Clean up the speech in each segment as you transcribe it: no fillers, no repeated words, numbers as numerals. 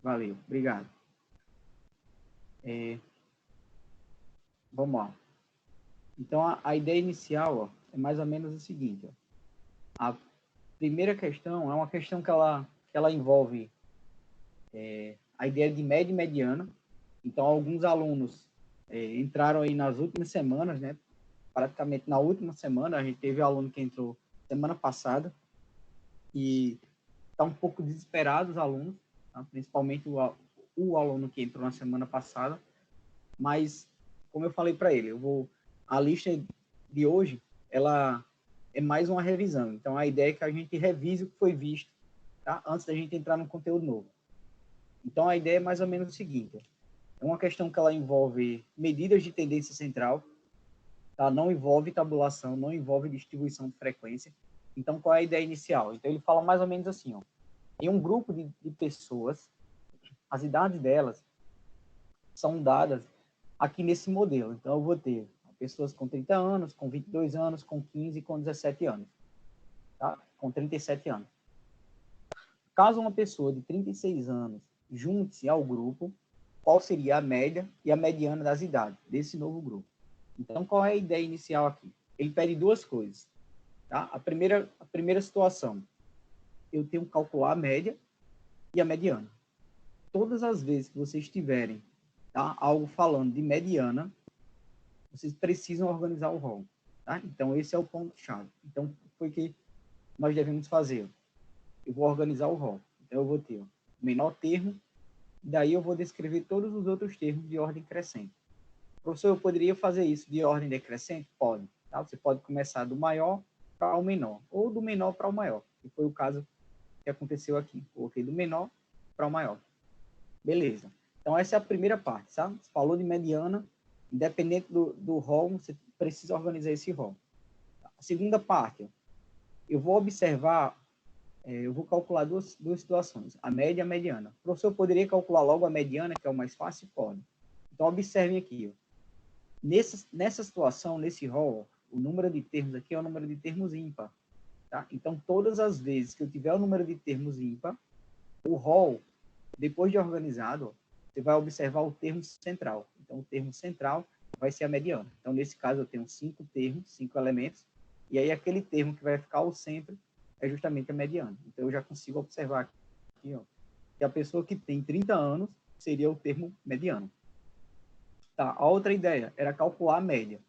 Valeu, obrigado. Vamos lá. Então, a ideia inicial é mais ou menos o seguinte. A primeira questão é uma questão que ela envolve a ideia de média e mediana. Então, alguns alunos entraram aí nas últimas semanas, né? Praticamente na última semana, a gente teve aluno que entrou semana passada e está um pouco desesperado os alunos, tá? Principalmente o aluno que entrou na semana passada, mas, como eu falei para ele, a lista de hoje, ela é mais uma revisão. Então, a ideia é que a gente revise o que foi visto, tá? Antes da gente entrar no conteúdo novo. Então, a ideia é mais ou menos o seguinte. É uma questão que ela envolve medidas de tendência central, tá? Não envolve tabulação, não envolve distribuição de frequência. Então, qual é a ideia inicial? Então, ele fala mais ou menos assim, ó. Em um grupo de pessoas, as idades delas são dadas aqui nesse modelo. Então, eu vou ter pessoas com 30 anos, com 22 anos, com 15 e com 17 anos, tá? Com 37 anos. Caso uma pessoa de 36 anos junte-se ao grupo, qual seria a média e a mediana das idades desse novo grupo? Então, qual é a ideia inicial aqui? Ele pede duas coisas, tá? A primeira situação, eu tenho que calcular a média e a mediana. Todas as vezes que vocês tiverem, tá, algo falando de mediana, vocês precisam organizar o rol, tá? Então, esse é o ponto-chave. Então, o que nós devemos fazer? Eu vou organizar o rol. Então, eu vou ter o menor termo, daí eu vou descrever todos os outros termos de ordem crescente. Professor, eu poderia fazer isso de ordem decrescente? Pode. Tá? Você pode começar do maior para o menor, ou do menor para o maior, que foi o caso que aconteceu aqui. Coloquei do menor para o maior. Beleza. Então, essa é a primeira parte, sabe? Você falou de mediana, independente do rol, você precisa organizar esse rol. A segunda parte, eu vou observar, eu vou calcular duas situações, a média e a mediana. O professor poderia calcular logo a mediana, que é o mais fácil? Pode. Então, observem aqui, ó. Nessa situação, nesse rol, o número de termos aqui é o número de termos ímpar. Tá? Então, todas as vezes que eu tiver o número de termos ímpar, o rol, depois de organizado, você vai observar o termo central. Então, o termo central vai ser a mediana. Então, nesse caso, eu tenho 5 termos, 5 elementos, e aí aquele termo que vai ficar ao centro é justamente a mediana. Então, eu já consigo observar aqui, ó, que a pessoa que tem 30 anos seria o termo mediano. Tá, a outra ideia era calcular a média.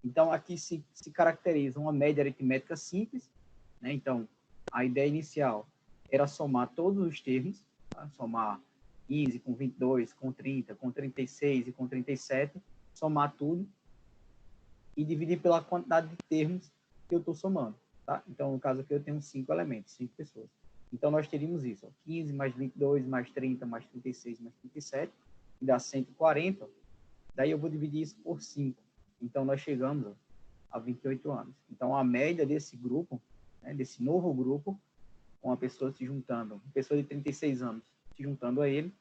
Então, aqui se caracteriza uma média aritmética simples, né? Então, a ideia inicial era somar todos os termos, tá? Somar 15 com 22, com 30, com 36 e com 37, somar tudo e dividir pela quantidade de termos que eu estou somando. Tá? Então, no caso aqui, eu tenho 5 elementos, 5 pessoas. Então, nós teríamos isso, ó, 15 mais 22, mais 30, mais 36, mais 37, que dá 140. Daí eu vou dividir isso por 5. Então, nós chegamos a 28 anos. Então, a média desse grupo, né, desse novo grupo, com a pessoa se juntando, uma pessoa de 36 anos se juntando a ele,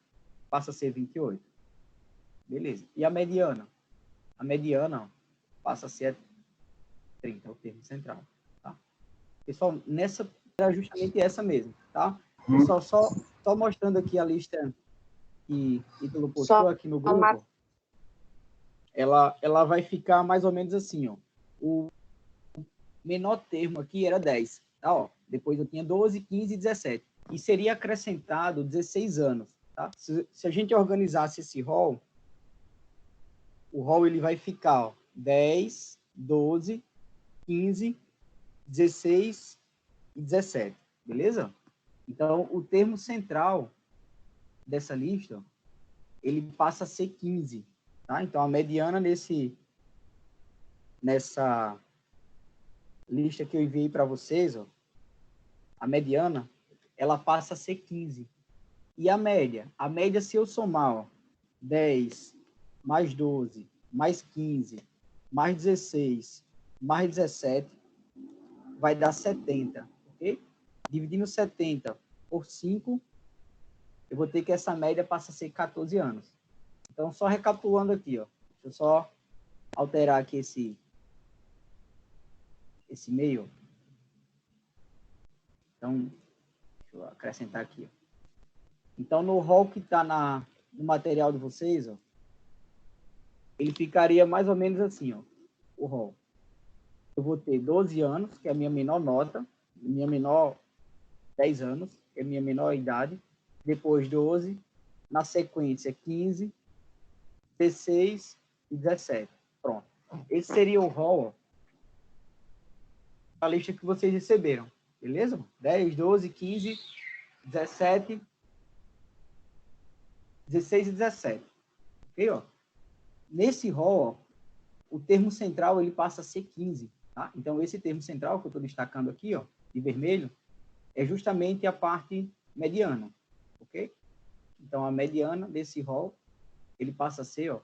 passa a ser 28. Beleza. E a mediana? A mediana passa a ser 30, é o termo central. Tá? Pessoal, nessa é justamente essa mesmo. Tá? Pessoal, só mostrando aqui a lista que Ítalo postou aqui no grupo. Ela vai ficar mais ou menos assim, ó. O menor termo aqui era 10, tá? Ó, depois eu tinha 12, 15 e 17. E seria acrescentado 16 anos, tá? Se a gente organizasse esse rol, o rol ele vai ficar, ó, 10, 12, 15, 16 e 17, beleza? Então, o termo central dessa lista, ele passa a ser 15, tá? Então, a mediana nessa lista que eu enviei para vocês, ó, a mediana, ela passa a ser 15. E a média? A média, se eu somar, ó, 10, mais 12, mais 15, mais 16, mais 17, vai dar 70, ok? Dividindo 70 por 5, eu vou ter que essa média passa a ser 14 anos. Então, só recapitulando aqui, ó, deixa eu só alterar aqui esse meio. Então, deixa eu acrescentar aqui, ó. Então, no rol que está no material de vocês, ó, ele ficaria mais ou menos assim, ó, o rol. Eu vou ter 12 anos, que é a minha menor nota, minha menor 10 anos, que é a minha menor idade, depois 12, na sequência 15, 16 e 17. Pronto. Esse seria o rol, a lista que vocês receberam, beleza? 10, 12, 15, 17, 16 e 17. Ok, ó? Nesse rol, ó, o termo central ele passa a ser 15, tá? Então, esse termo central que eu estou destacando aqui, ó, de vermelho, é justamente a parte mediana, ok? Então, a mediana desse rol, ele passa a ser, ó,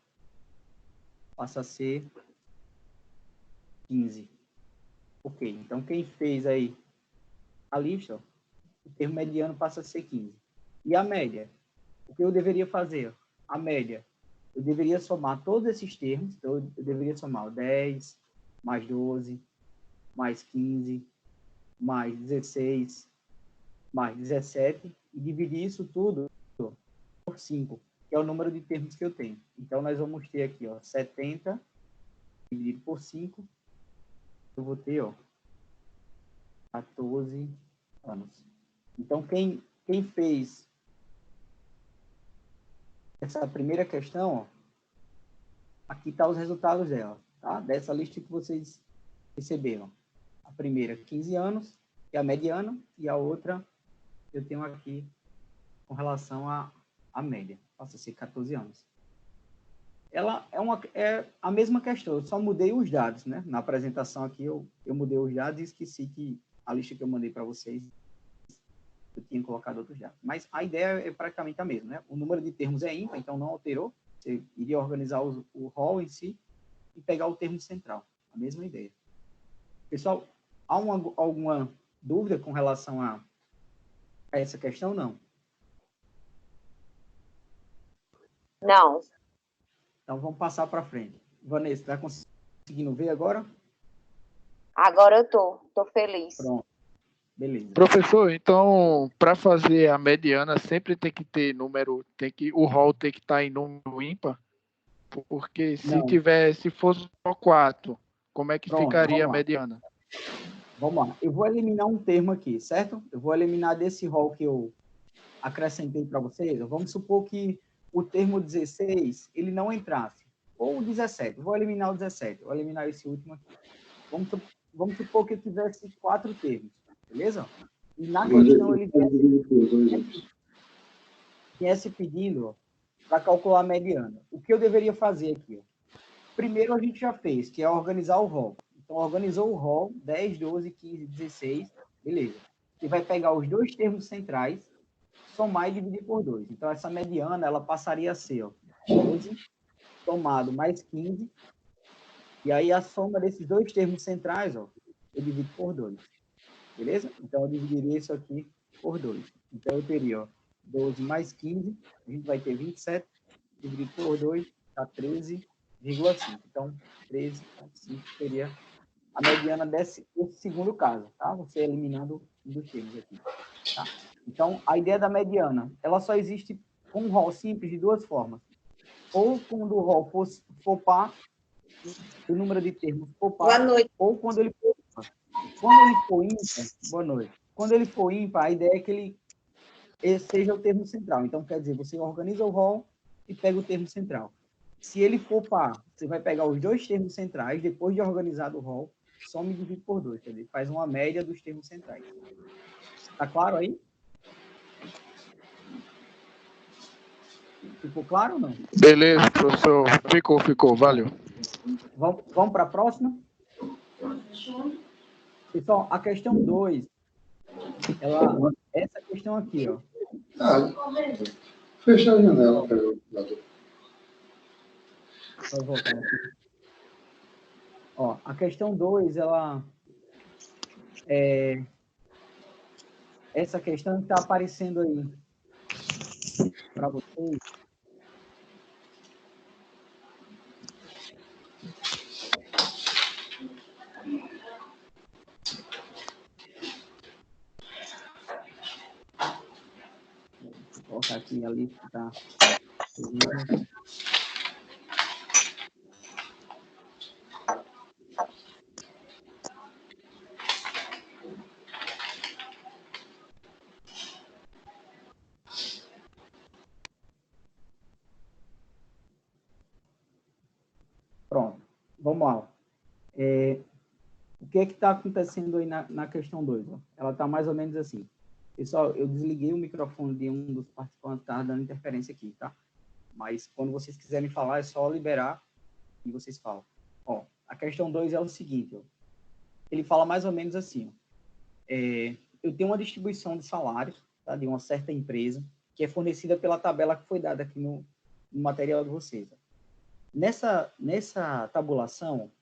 passa a ser 15. Ok, então quem fez aí a lista, ó, o termo mediano passa a ser 15. E a média? O que eu deveria fazer? A média, eu deveria somar todos esses termos, então eu deveria somar 10, mais 12, mais 15, mais 16, mais 17, e dividir isso tudo por 5, que é o número de termos que eu tenho. Então, nós vamos ter aqui, ó, 70 dividido por 5, eu vou ter, ó, 14 anos. Então, quem fez essa primeira questão, ó, aqui tá os resultados dela, tá? Dessa lista que vocês receberam. A primeira, 15 anos, que é a mediana, e a outra eu tenho aqui com relação à média, passa a ser 14 anos. Ela é a mesma questão, eu só mudei os dados, né? Na apresentação aqui eu mudei os dados e esqueci que a lista que eu mandei para vocês eu tinha colocado outros dados. Mas a ideia é praticamente a mesma, né? O número de termos é ímpar, então não alterou. Você iria organizar o rol em si e pegar o termo central. A mesma ideia. Pessoal, há alguma dúvida com relação a essa questão? Não. Não. Então, vamos passar para frente. Vanessa, está conseguindo ver agora? Agora eu tô feliz. Pronto. Beleza. Professor, então, para fazer a mediana, sempre tem que ter número, o rol tem que estar em número ímpar? Porque se fosse só 4, como é que Pronto, ficaria a mediana? Vamos lá. Eu vou eliminar um termo aqui, certo? Eu vou eliminar desse rol que eu acrescentei para vocês. Vamos supor que o termo 16, ele não entrasse. Ou o 17. Eu vou eliminar o 17. Vou eliminar esse último aqui. Vamos supor que eu tivesse 4 termos. Beleza? E na questão ele viesse pedindo para calcular a mediana. O que eu deveria fazer aqui? Ó? Primeiro a gente já fez, que é organizar o rol. Então, organizou o rol, 10, 12, 15, 16, beleza. Você vai pegar os dois termos centrais, somar e dividir por 2. Então, essa mediana, ela passaria a ser, ó, 12, somado mais 15, e aí a soma desses dois termos centrais, ó, eu divido por 2. Beleza? Então, eu dividiria isso aqui por 2. Então, eu teria, ó, 12 mais 15, a gente vai ter 27, dividido por 2, dá 13,5. Então, 13,5 seria a mediana desse segundo caso, tá? Você eliminando um dos termos aqui, tá? Então, a ideia da mediana, ela só existe com um rol simples de duas formas. Ou quando o rol for par, o número de termos for par, ou quando ele for ímpar. Quando ele for ímpar, boa noite. Quando ele for ímpar, a ideia é que ele seja o termo central. Então, quer dizer, você organiza o rol e pega o termo central. Se ele for par, você vai pegar os dois termos centrais, depois de organizado o rol, soma e divide por 2, quer dizer, faz uma média dos termos centrais. Tá claro aí? Ficou claro ou não? Beleza, professor. Ficou. Valeu. Vamos para a próxima? Pessoal, a questão 2, essa questão aqui, ó. Fecha a janela, peraí. Vai voltar aqui. Ó, a questão 2, ela essa questão que está aparecendo aí para vocês. colocar aqui a lista que tá. Pronto, vamos lá. O que é que está acontecendo aí na questão 2? Ela está mais ou menos assim. Pessoal, eu desliguei o microfone de um dos participantes, está dando interferência aqui, tá? Mas quando vocês quiserem falar, é só liberar e vocês falam. Ó, a questão 2 é o seguinte, ó. Ele fala mais ou menos assim, ó. Eu tenho uma distribuição de salários, tá, de uma certa empresa, que é fornecida pela tabela que foi dada aqui no material de vocês. Ó. Nessa tabulação,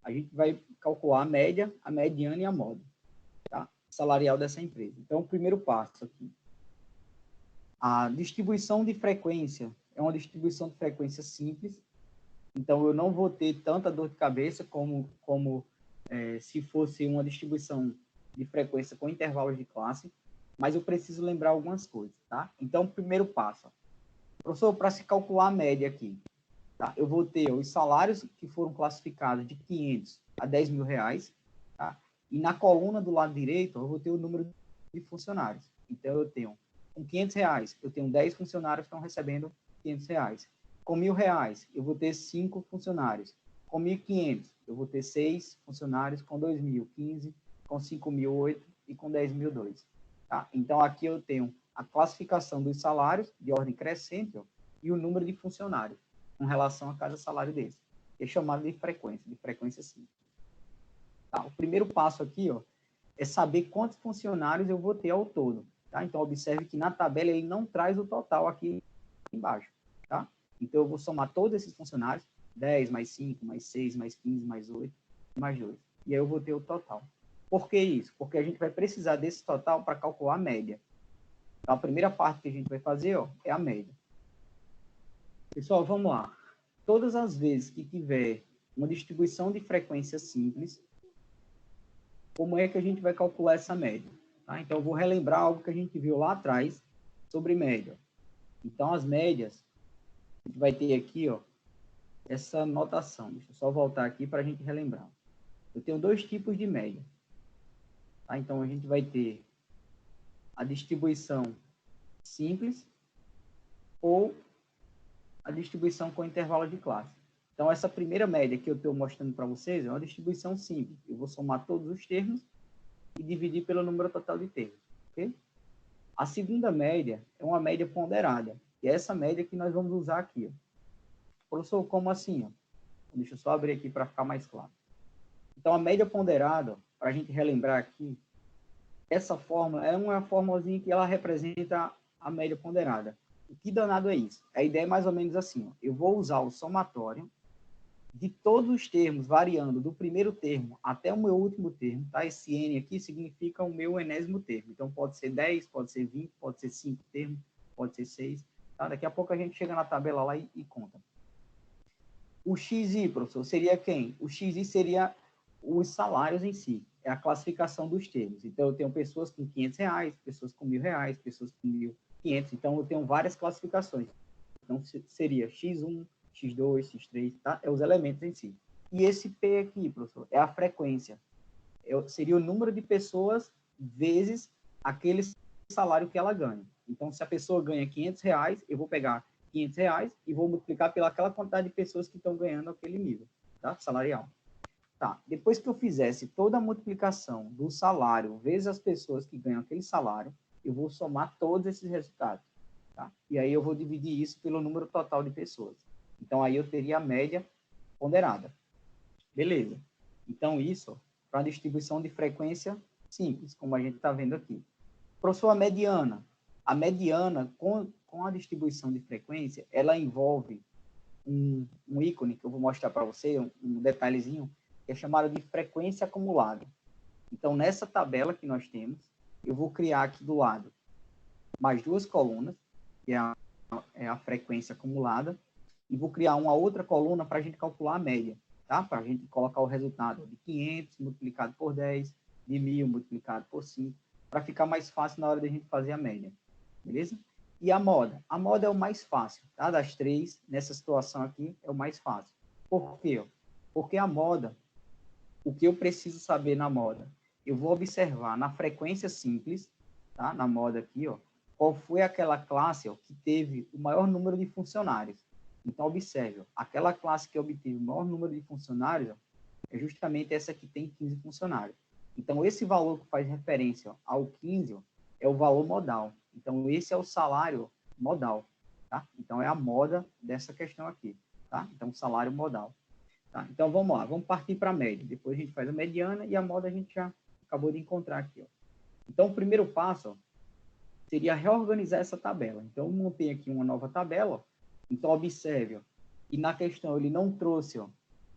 a gente vai calcular a média, a mediana e a moda, tá? Salarial dessa empresa. Então, o primeiro passo aqui. A distribuição de frequência é uma distribuição de frequência simples, então eu não vou ter tanta dor de cabeça como se fosse uma distribuição de frequência com intervalos de classe, mas eu preciso lembrar algumas coisas, tá? Então, primeiro passo. Professor, para se calcular a média aqui, tá? Eu vou ter os salários que foram classificados de 500 a 10 mil reais, tá? E na coluna do lado direito, eu vou ter o número de funcionários. Então, eu tenho, com 500 reais, eu tenho 10 funcionários que estão recebendo 500 reais. Com 1.000 reais, eu vou ter 5 funcionários. Com 1.500, eu vou ter 6 funcionários. Com 2.000, 15. Com 5.000, 8. E com 10.000, 2. Tá? Então, aqui eu tenho a classificação dos salários de ordem crescente, ó, e o número de funcionários com relação a cada salário desse, que é chamado de frequência simples. Tá? O primeiro passo aqui, ó, é saber quantos funcionários eu vou ter ao todo. Tá? Então, observe que na tabela ele não traz o total aqui embaixo. Tá? Então, eu vou somar todos esses funcionários, 10 mais 5, mais 6, mais 15, mais 8, mais 2. E aí eu vou ter o total. Por que isso? Porque a gente vai precisar desse total para calcular a média. Então, a primeira parte que a gente vai fazer, ó, é a média. Pessoal, vamos lá. Todas as vezes que tiver uma distribuição de frequência simples, como é que a gente vai calcular essa média? Tá? Então, eu vou relembrar algo que a gente viu lá atrás sobre média. Então, as médias, a gente vai ter aqui, ó, essa notação. Deixa eu só voltar aqui para a gente relembrar. Eu tenho dois tipos de média. Tá? Então, a gente vai ter a distribuição simples ou a distribuição com intervalo de classe. Então, essa primeira média que eu estou mostrando para vocês é uma distribuição simples. Eu vou somar todos os termos e dividir pelo número total de termos. Okay? A segunda média é uma média ponderada, que é essa média que nós vamos usar aqui. Ó. Professor, como assim? Ó? Deixa eu só abrir aqui para ficar mais claro. Então, a média ponderada, para a gente relembrar aqui, essa fórmula é uma formulazinha que ela representa a média ponderada. O que danado é isso? A ideia é mais ou menos assim. Ó. Eu vou usar o somatório de todos os termos, variando do primeiro termo até o meu último termo. Tá? Esse N aqui significa o meu enésimo termo. Então, pode ser 10, pode ser 20, pode ser 5 termos, pode ser 6. Tá? Daqui a pouco a gente chega na tabela lá e conta. O XI, professor, seria quem? O XI seria os salários em si. É a classificação dos termos. Então, eu tenho pessoas com 500 reais, pessoas com 1.000 reais, pessoas com 1.500. Então, eu tenho várias classificações. Então, seria X1, X2, X3, tá? É os elementos em si. E esse P aqui, professor, é a frequência. Seria o número de pessoas vezes aquele salário que ela ganha. Então, se a pessoa ganha 500 reais, eu vou pegar 500 reais e vou multiplicar pelaquela quantidade de pessoas que estão ganhando aquele nível, tá? Salarial. Tá. Depois que eu fizesse toda a multiplicação do salário vezes as pessoas que ganham aquele salário, eu vou somar todos esses resultados. Tá? E aí eu vou dividir isso pelo número total de pessoas. Então, aí eu teria a média ponderada. Beleza. Então, isso para a distribuição de frequência simples, como a gente está vendo aqui. Professor, a mediana. A mediana, com a distribuição de frequência, ela envolve um ícone que eu vou mostrar para você, um detalhezinho, que é chamado de frequência acumulada. Então, nessa tabela que nós temos, eu vou criar aqui do lado mais duas colunas, que é a frequência acumulada, e vou criar uma outra coluna para a gente calcular a média, tá? Para a gente colocar o resultado de 500 multiplicado por 10, de 1.000 multiplicado por 5, para ficar mais fácil na hora da gente fazer a média, beleza? E a moda? A moda é o mais fácil, tá? Das três, nessa situação aqui, é o mais fácil. Por quê? Porque a moda, o que eu preciso saber na moda? Eu vou observar na frequência simples, tá? Na moda aqui, ó, qual foi aquela classe, ó, que teve o maior número de funcionários. Então, observe, ó, aquela classe que obteve o maior número de funcionários, ó, é justamente essa que tem 15 funcionários. Então, esse valor que faz referência, ó, ao 15, ó, é o valor modal. Então, esse é o salário modal, tá? Então, é a moda dessa questão aqui, tá? Então, salário modal. Tá? Então, vamos lá, vamos partir para a média. Depois a gente faz a mediana e a moda a gente já acabou de encontrar aqui, ó. Então, o primeiro passo, ó, seria reorganizar essa tabela. Então, eu montei aqui uma nova tabela, ó. Então, observe, ó, que na questão ele não trouxe, ó,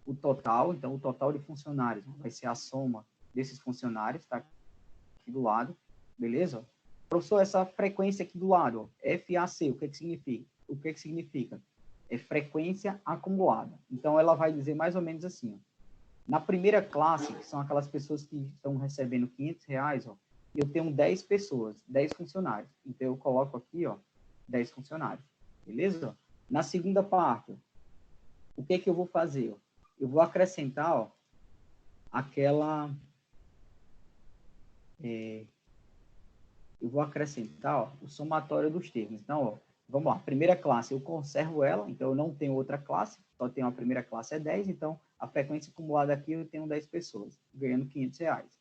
o total, então o total de funcionários vai ser a soma desses funcionários, tá aqui do lado, beleza? Professor, essa frequência aqui do lado, ó, FAC, o que que significa? O que que significa? É frequência acumulada. Então, ela vai dizer mais ou menos assim, ó, na primeira classe, que são aquelas pessoas que estão recebendo R$ 500, ó, eu tenho 10 pessoas, 10 funcionários. Então, eu coloco aqui, ó, 10 funcionários, beleza? Na segunda parte, o que que eu vou fazer? Ó? Eu vou acrescentar, ó, aquela... eu vou acrescentar, ó, o somatório dos termos. Então, ó, vamos lá. Primeira classe, eu conservo ela, então eu não tenho outra classe, só tenho a primeira classe é 10, então a frequência acumulada aqui eu tenho 10 pessoas, ganhando R$ 500.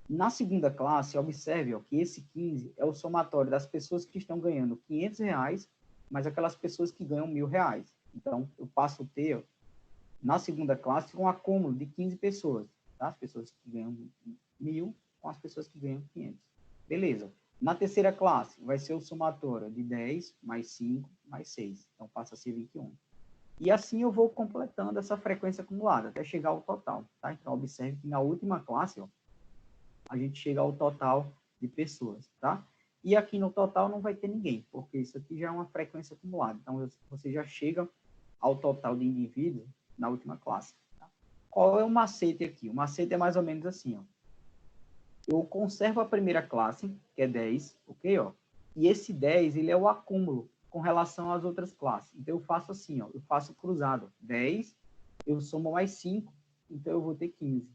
Na segunda classe, observe, ó, que esse 15 é o somatório das pessoas que estão ganhando R$ 500, mais aquelas pessoas que ganham R$ 1.000. Então, eu passo a ter, ó, na segunda classe, um acúmulo de 15 pessoas, tá? As pessoas que ganham 1.000 com as pessoas que ganham 500. Beleza. Na terceira classe, vai ser o somatório de 10 mais 5 mais 6. Então, passa a ser 21. E assim eu vou completando essa frequência acumulada até chegar ao total, tá? Então, observe que na última classe, ó, a gente chega ao total de pessoas, tá? E aqui no total não vai ter ninguém, porque isso aqui já é uma frequência acumulada. Então, você já chega ao total de indivíduos na última classe. Tá? Qual é o macete aqui? O macete é mais ou menos assim, ó. Eu conservo a primeira classe, que é 10, ok? Ó? E esse 10, ele é o acúmulo com relação às outras classes. Então, eu faço assim, ó, eu faço cruzado. 10, eu somo mais 5, então eu vou ter 15.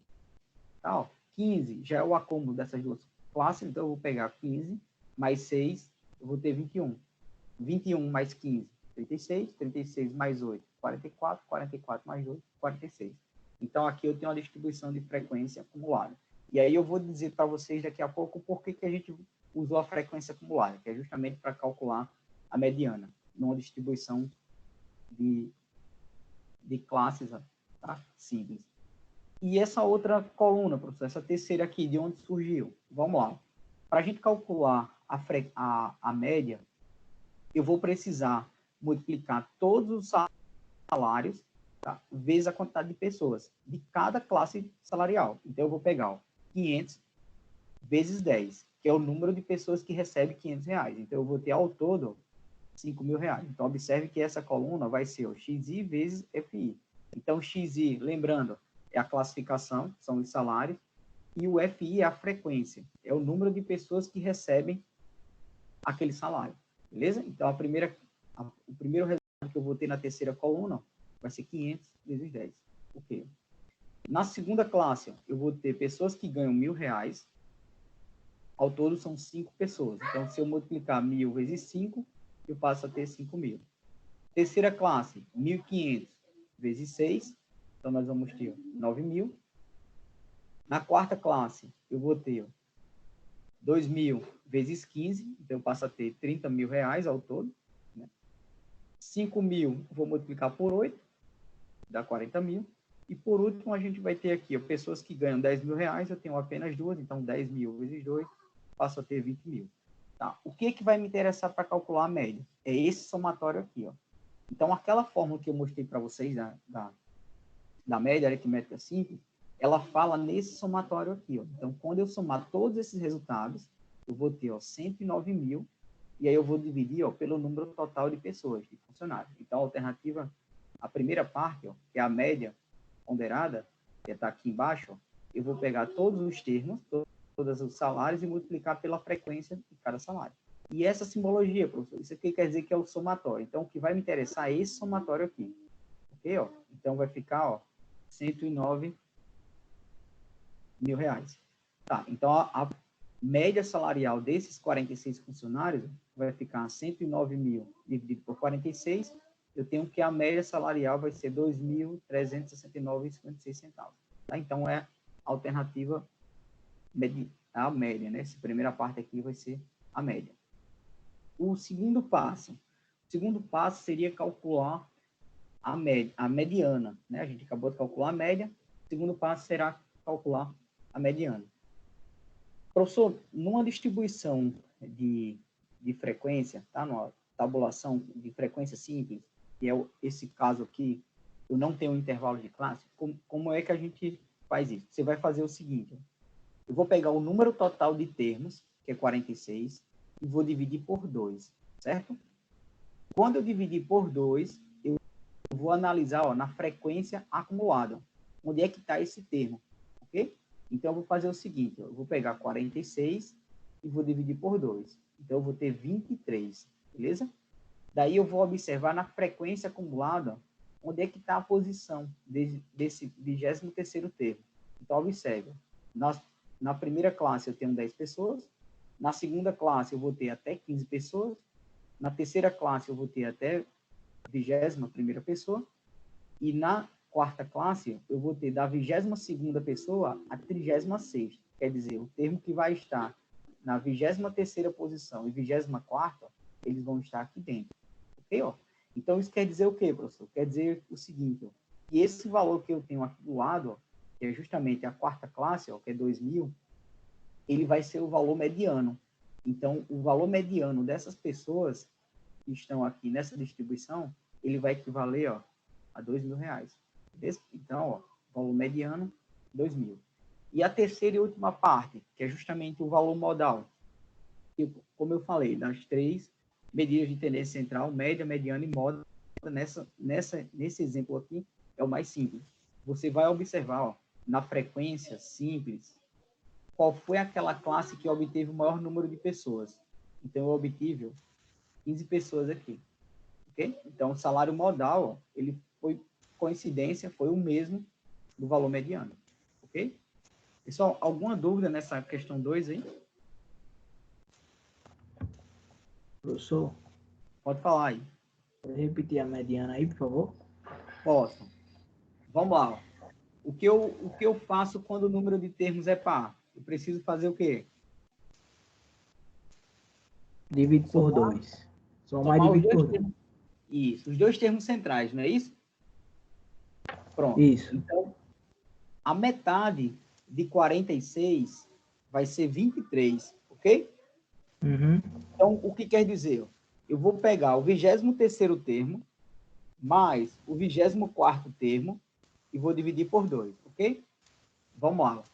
Tá, ó. 15 já é o acúmulo dessas duas classes, então eu vou pegar 15 mais 6, eu vou ter 21. 21 mais 15, 36. 36 mais 8, 44. 44 mais 8, 46. Então, aqui eu tenho uma distribuição de frequência acumulada. E aí eu vou dizer para vocês daqui a pouco por que a gente usou a frequência acumulada, que é justamente para calcular a mediana, numa distribuição de classes, tá? Simples. E essa outra coluna, professor, essa terceira aqui, de onde surgiu? Vamos lá. Para a gente calcular a média, eu vou precisar multiplicar todos os salários, tá, vezes a quantidade de pessoas de cada classe salarial. Então, eu vou pegar, ó, 500 vezes 10, que é o número de pessoas que recebem R$ 500. Então, eu vou ter ao todo R$ 5.000. Então, observe que essa coluna vai ser o XI vezes FI. Então, XI, lembrando, é a classificação, são os salários, e o FI é a frequência, é o número de pessoas que recebem aquele salário, beleza? Então, o primeiro resultado que eu vou ter na terceira coluna vai ser 500 vezes 10, ok? Na segunda classe, eu vou ter pessoas que ganham R$ 1.000, ao todo são 5 pessoas, então, se eu multiplicar 1.000 vezes 5, eu passo a ter 5.000. Terceira classe, 1.500 vezes 6, então nós vamos ter 9.000. Na quarta classe, eu vou ter 2.000 vezes 15, então eu passo a ter R$ 30.000 ao todo. Né? 5.000, vou multiplicar por 8, dá 40.000. E por último, a gente vai ter aqui, ó, pessoas que ganham R$ 10.000, eu tenho apenas duas, então 10.000 vezes 2, passo a ter 20.000. Tá? O que vai me interessar para calcular a média? É esse somatório aqui. Ó. Então, aquela fórmula que eu mostrei para vocês da média aritmética simples, ela fala nesse somatório aqui. Ó. Então, quando eu somar todos esses resultados, eu vou ter, ó, 109.000, e aí eu vou dividir, ó, pelo número total de pessoas, de funcionários. Então, a alternativa, a primeira parte, ó, que é a média ponderada, que está aqui embaixo, ó, eu vou pegar todos os termos, todos os salários, e multiplicar pela frequência de cada salário. E essa simbologia, professor, isso aqui quer dizer que é o somatório. Então, o que vai me interessar é esse somatório aqui. Ok, ó? Então, vai ficar, ó, 109 mil reais. Tá, então, a média salarial desses 46 funcionários vai ficar 109 mil dividido por 46. Eu tenho que a média salarial vai ser 2.369,56 centavos. Tá? Então, é a alternativa a média, né? Essa primeira parte aqui vai ser a média. O segundo passo seria calcular a mediana, né? A gente acabou de calcular a média. O segundo passo será calcular a mediana. Professor, numa distribuição de frequência, tá? Numa tabulação de frequência simples, que é esse caso aqui, eu não tenho um intervalo de classe, como é que a gente faz isso? Você vai fazer o seguinte, eu vou pegar o número total de termos, que é 46, e vou dividir por 2, certo? Quando eu dividir por 2, eu vou analisar, ó, na frequência acumulada, onde é que está esse termo, ok? Então, eu vou fazer o seguinte, eu vou pegar 46 e vou dividir por 2. Então, eu vou ter 23, beleza? Daí, eu vou observar na frequência acumulada, onde é que está a posição desse 23º termo. Então, observe, na primeira classe eu tenho 10 pessoas, na segunda classe eu vou ter até 15 pessoas, na terceira classe eu vou ter até a 21ª pessoa, e na quarta classe eu vou ter da 22ª pessoa a 36ª, quer dizer, o termo que vai estar na 23ª posição e 24ª, eles vão estar aqui dentro, ok? Ó? Então, isso quer dizer o quê, professor? Quer dizer o seguinte, ó, que esse valor que eu tenho aqui do lado, ó, que é justamente a quarta classe, ó, que é 2.000, ele vai ser o valor mediano. Então, o valor mediano dessas pessoas que estão aqui nessa distribuição, ele vai equivaler, ó, a R$2.000. Então, ó, valor mediano, 2.000. E a terceira e última parte, que é justamente o valor modal, que, como eu falei, das 3 medidas de tendência central, média, mediana e moda, nesse exemplo aqui, é o mais simples. Você vai observar, ó, na frequência simples, qual foi aquela classe que obteve o maior número de pessoas. Então, eu obtive 15 pessoas aqui. Ok? Então, o salário modal, ó, ele foi coincidência, foi o mesmo do valor mediano. Ok? Pessoal, alguma dúvida nessa questão 2 aí? Professor, Pode falar aí. pode repetir a mediana aí, por favor? Posso. Vamos lá. Ó. O que eu faço quando o número de termos é par? Eu preciso fazer o quê? Divide por 2. Somar e Somar os divide dois por 2. termos. Isso, os dois termos centrais, não é isso? Pronto. Isso. Então, a metade de 46 vai ser 23, ok? Uhum. Então, o que quer dizer? Eu vou pegar o 23º termo mais o 24º termo e vou dividir por 2, ok? Vamos lá.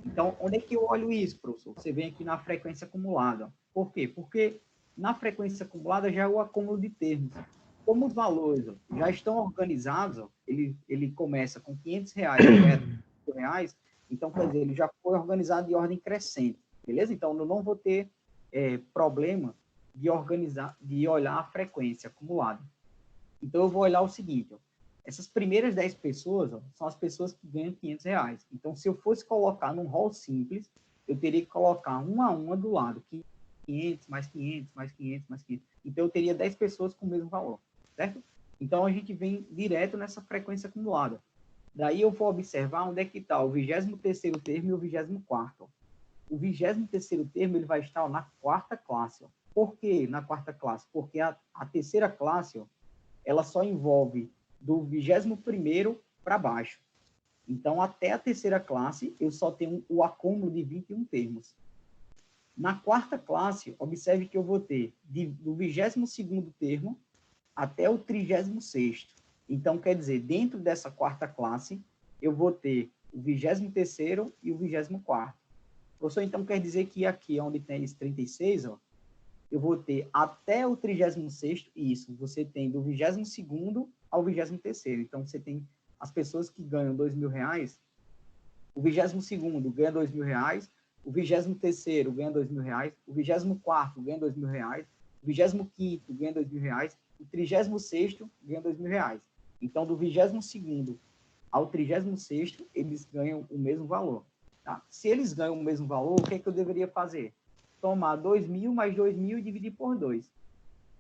Então, onde é que eu olho isso, professor? Você vem aqui na frequência acumulada. Por quê? Porque na frequência acumulada já é o acúmulo de termos. Como os valores ó, já estão organizados, ó, ele começa com R$500 e vai até R$1.000, então, quer dizer, ele já foi organizado de ordem crescente, beleza? Então, eu não vou ter problema de organizar, de olhar a frequência acumulada. Então, eu vou olhar o seguinte, ó, essas primeiras 10 pessoas ó, são as pessoas que ganham R$500. Então, se eu fosse colocar num rol simples, eu teria que colocar uma a uma do lado, 500, mais 500, mais 500, mais 500. Então, eu teria 10 pessoas com o mesmo valor, certo? Então, a gente vem direto nessa frequência acumulada. Daí, eu vou observar onde é que está o 23º termo e o 24º. O 23º termo ele vai estar ó, na quarta classe. Ó. Por que na quarta classe? Porque a terceira classe ó, ela só envolve do 21º para baixo. Então, até a terceira classe, eu só tenho o acúmulo de 21 termos. Na quarta classe, observe que eu vou ter do 22º termo até o 36º. Então, quer dizer, dentro dessa quarta classe, eu vou ter o 23º e o 24º. Professor, então quer dizer que aqui, onde tem esse 36, ó, eu vou ter até o 36º, isso, você tem do 22º ao 23º. Então, você tem as pessoas que ganham R$2.000, o 22º ganha R$2.000, o 23º ganha R$2.000, o 24º ganha R$2.000, o 25º ganha R$2.000, o 36º ganha R$2.000. Então, do 22º ao 36º, eles ganham o mesmo valor. Tá? Se eles ganham o mesmo valor, o que é que eu deveria fazer? Tomar 2.000 mais 2.000 e dividir por 2.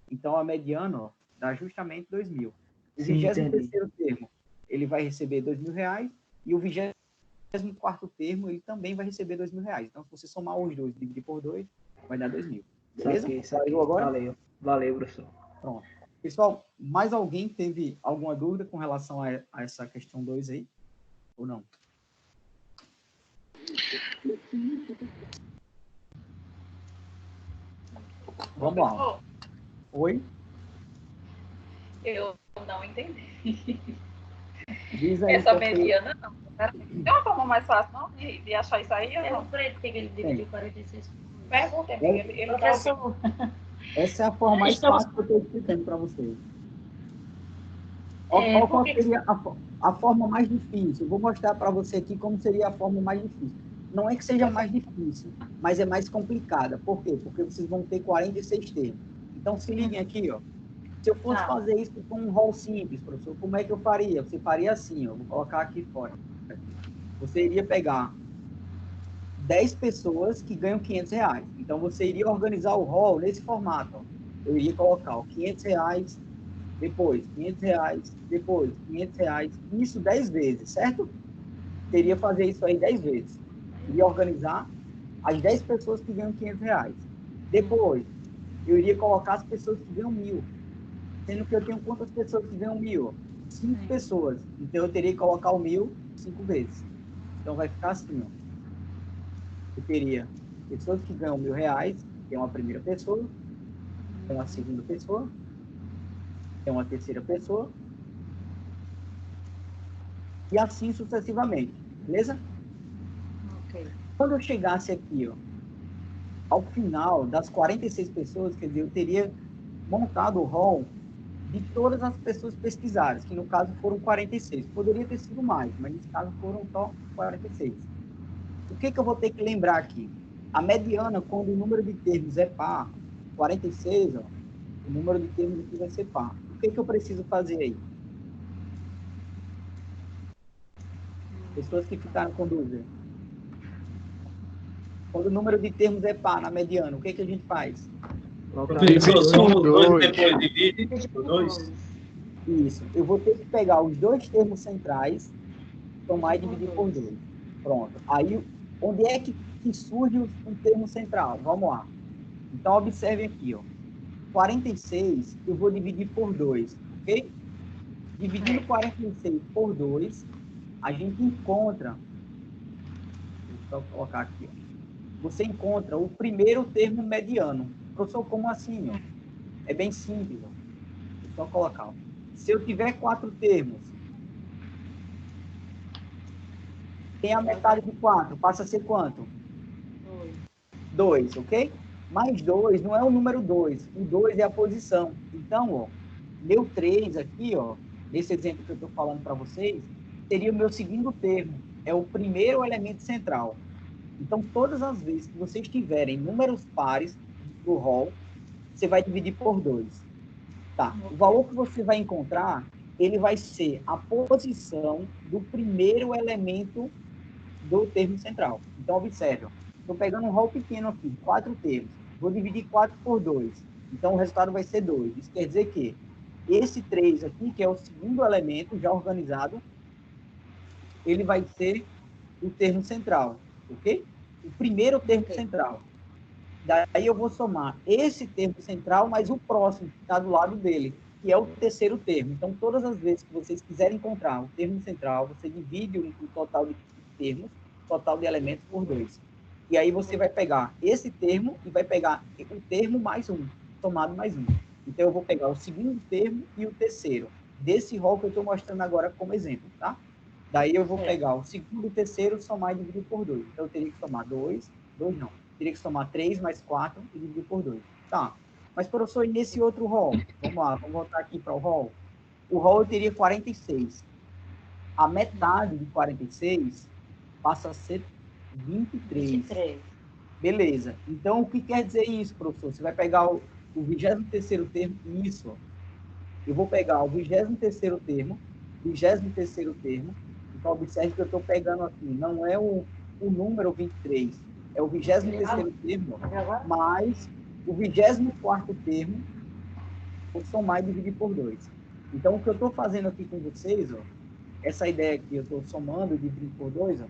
Então, a mediana, ó, dá justamente 2.000. O Sim, 23º termo, ele vai receber R$2.000, e o 24º termo, ele também vai receber R$2.000. Então, se você somar os dois e dividir por 2, vai dar 2.000. Beleza? Saquei. Valeu agora? Valeu, professor. Pronto. Pessoal, mais alguém teve alguma dúvida com relação a essa questão 2 aí? Ou não? Vamos lá. Oi? Eu não entendi. Diz aí. Essa mediana não. Tem uma forma mais fácil, não? De achar isso aí? Eu não sei porque ele dividiu 46. Pergunta, ele professor. Essa é a forma mais fácil que eu estou explicando para vocês. Qual seria a forma mais difícil? Eu vou mostrar para você aqui como seria a forma mais difícil. Não é que seja mais difícil, mas é mais complicada. Por quê? Porque vocês vão ter 46 termos. Então, se liguem aqui, ó. Se eu fosse fazer isso com um rol simples, professor, como é que eu faria? Você faria assim, ó. Vou colocar aqui fora. Você iria pegar 10 pessoas que ganham R$500. Então, você iria organizar o rol nesse formato. Ó. Eu iria colocar ó, R$500, depois R$500, depois R$500, isso 10 vezes, certo? Teria que fazer isso aí 10 vezes. Iria organizar as 10 pessoas que ganham R$500. Depois, eu iria colocar as pessoas que ganham 1.000. Sendo que eu tenho quantas pessoas que ganham 1.000? 5 pessoas. Então, eu teria que colocar o 1.000 5 vezes. Então, vai ficar assim, ó. Eu teria pessoas que ganham R$1.000, que é uma primeira pessoa, tem uma segunda pessoa, tem uma terceira pessoa, e assim sucessivamente, beleza? Ok. Quando eu chegasse aqui, ó, ao final das 46 pessoas, quer dizer, eu teria montado o rol de todas as pessoas pesquisadas, que no caso foram 46. Poderia ter sido mais, mas nesse caso foram só 46. O que eu vou ter que lembrar aqui? A mediana, quando o número de termos é par, 46, ó, o número de termos aqui vai ser par. O que eu preciso fazer aí? Pessoas que ficaram com dúvida. Quando o número de termos é par na mediana, o que a gente faz? Soma 2 e depois divide por 2. Isso. Eu vou ter que pegar os dois termos centrais, somar e dividir por 2. Pronto. Aí, onde é que surge o termo central? Vamos lá. Então, observem aqui, ó. 46, eu vou dividir por 2, ok? Dividindo 46 por 2, a gente encontra... Deixa eu colocar aqui, ó. Você encontra o primeiro termo mediano. Professor, como assim, ó? É bem simples, ó. Deixa eu só colocar, ó. Se eu tiver 4 termos, tem a metade de 4, passa a ser quanto? 2, ok? Mais 2 não é o número 2, o 2 é a posição. Então, ó, meu 3 aqui, ó, nesse exemplo que eu estou falando para vocês, seria o meu segundo termo, é o primeiro elemento central. Então, todas as vezes que vocês tiverem números pares do rol, você vai dividir por 2. Tá, o valor que você vai encontrar, ele vai ser a posição do primeiro elemento do termo central. Então, observe, estou pegando um rol pequeno aqui, 4 termos. Vou dividir 4 por 2. Então, o resultado vai ser 2. Isso quer dizer que esse 3 aqui, que é o segundo elemento já organizado, ele vai ser o termo central, ok? O primeiro termo central. Daí eu vou somar esse termo central mais o próximo, que está do lado dele, que é o terceiro termo. Então, todas as vezes que vocês quiserem encontrar o termo central, você divide o total de termos, total de elementos por 2. E aí você vai pegar esse termo e vai pegar o termo mais um, somado mais um. Então, eu vou pegar o segundo termo e o terceiro, desse rol que eu estou mostrando agora como exemplo, tá? Daí eu vou pegar o segundo e o terceiro, somar e dividir por 2. Então, eu teria que somar 2 não. Teria que somar 3 mais 4 e dividir por 2. Tá. Mas, professor, e nesse outro rol? Vamos lá, vamos voltar aqui para o rol. O rol eu teria 46. A metade de 46 passa a ser 23. Beleza. Então, o que quer dizer isso, professor? Você vai pegar o 23º termo, isso, ó. Eu vou pegar o 23º termo, 23º termo. Então, observe que eu estou pegando aqui, não é o número 23, é o 23º termo, mais o 24º termo, vou somar e dividir por 2. Então, o que eu estou fazendo aqui com vocês, ó, essa ideia que eu estou somando e dividindo por 2, ó,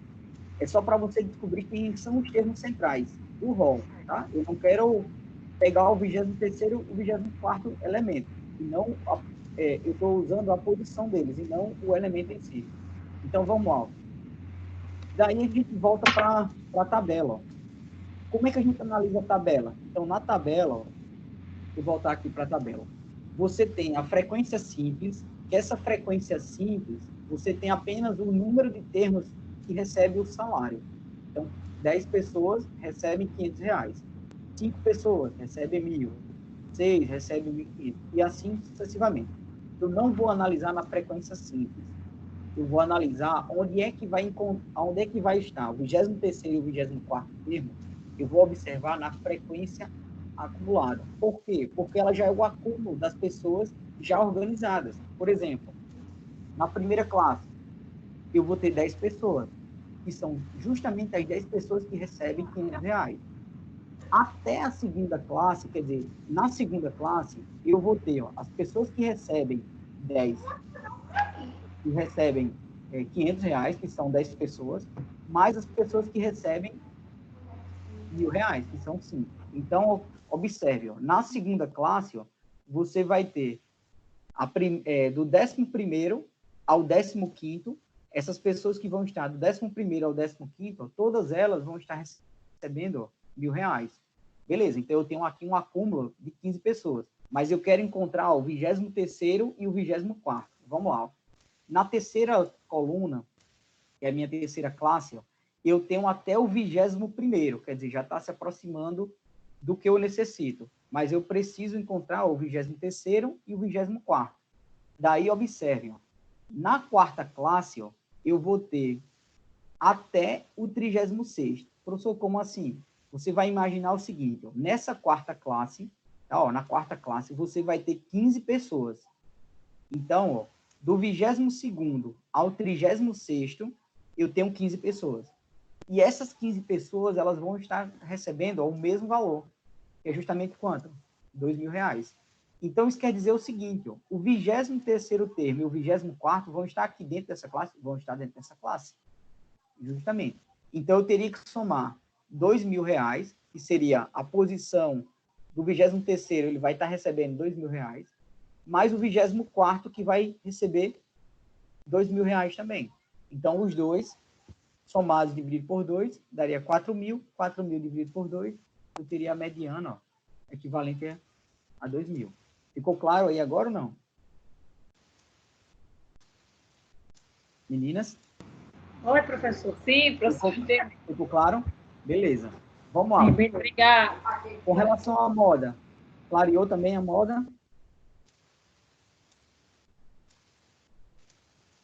é só para você descobrir quem são os termos centrais do rol, tá? Eu não quero pegar o 23º e o 24º elemento, e não eu estou usando a posição deles, e não o elemento em si. Então, vamos lá. Daí a gente volta para a tabela. Ó. Como é que a gente analisa a tabela? Então, na tabela, ó, vou voltar aqui para a tabela. Você tem a frequência simples, que essa frequência simples, você tem apenas o número de termos que recebe o salário. Então, 10 pessoas recebem R$500. 5 pessoas recebem 1.000. 6 recebem 1.500. E assim sucessivamente. Eu não vou analisar na frequência simples. Eu vou analisar onde é que vai estar o 23º e o 24º termo. Eu vou observar na frequência acumulada. Por quê? Porque ela já é o acúmulo das pessoas já organizadas. Por exemplo, na primeira classe, eu vou ter 10 pessoas, que são justamente as 10 pessoas que recebem R$500. Até a segunda classe, quer dizer, na segunda classe, eu vou ter as pessoas que recebem 10, que recebem R$500, que são 10 pessoas, mais as pessoas que recebem R$1.000, que são 5. Então, observe, ó, na segunda classe, ó, você vai ter do 11º ao 15º, essas pessoas que vão estar do 11º ao 15º, ó, todas elas vão estar recebendo R$1.000. Beleza, então eu tenho aqui um acúmulo de 15 pessoas, mas eu quero encontrar o 23º e o 24º. Vamos lá. Ó. Na terceira coluna, que é a minha terceira classe, ó, eu tenho até o 21º, quer dizer, já está se aproximando do que eu necessito, mas eu preciso encontrar o 23º e o 24º. Daí, observem, ó, na quarta classe, ó, eu vou ter até o 36º. Professor, como assim? Você vai imaginar o seguinte, ó, nessa quarta classe, tá, ó, na quarta classe, você vai ter 15 pessoas. Então, ó, do 22º ao 36º, eu tenho 15 pessoas. E essas 15 pessoas, elas vão estar recebendo ó, o mesmo valor, que é justamente quanto? R$2.000. Então, isso quer dizer o seguinte, ó, o 23º termo e o 24º vão estar aqui dentro dessa classe? Vão estar dentro dessa classe. Justamente. Então, eu teria que somar R$2.000, que seria a posição do 23º, ele vai estar recebendo R$2.000, mais o 24º, que vai receber R$2.000 também. Então, os dois, somados e divididos por 2, daria 4.000. 4.000 dividido por 2, eu teria a mediana, ó, equivalente a 2.000. Ficou claro aí agora ou não? Meninas? Oi, professor. Sim, professor. Ficou claro? Beleza. Vamos lá. Sim, obrigada. Com relação à moda, clareou também a moda?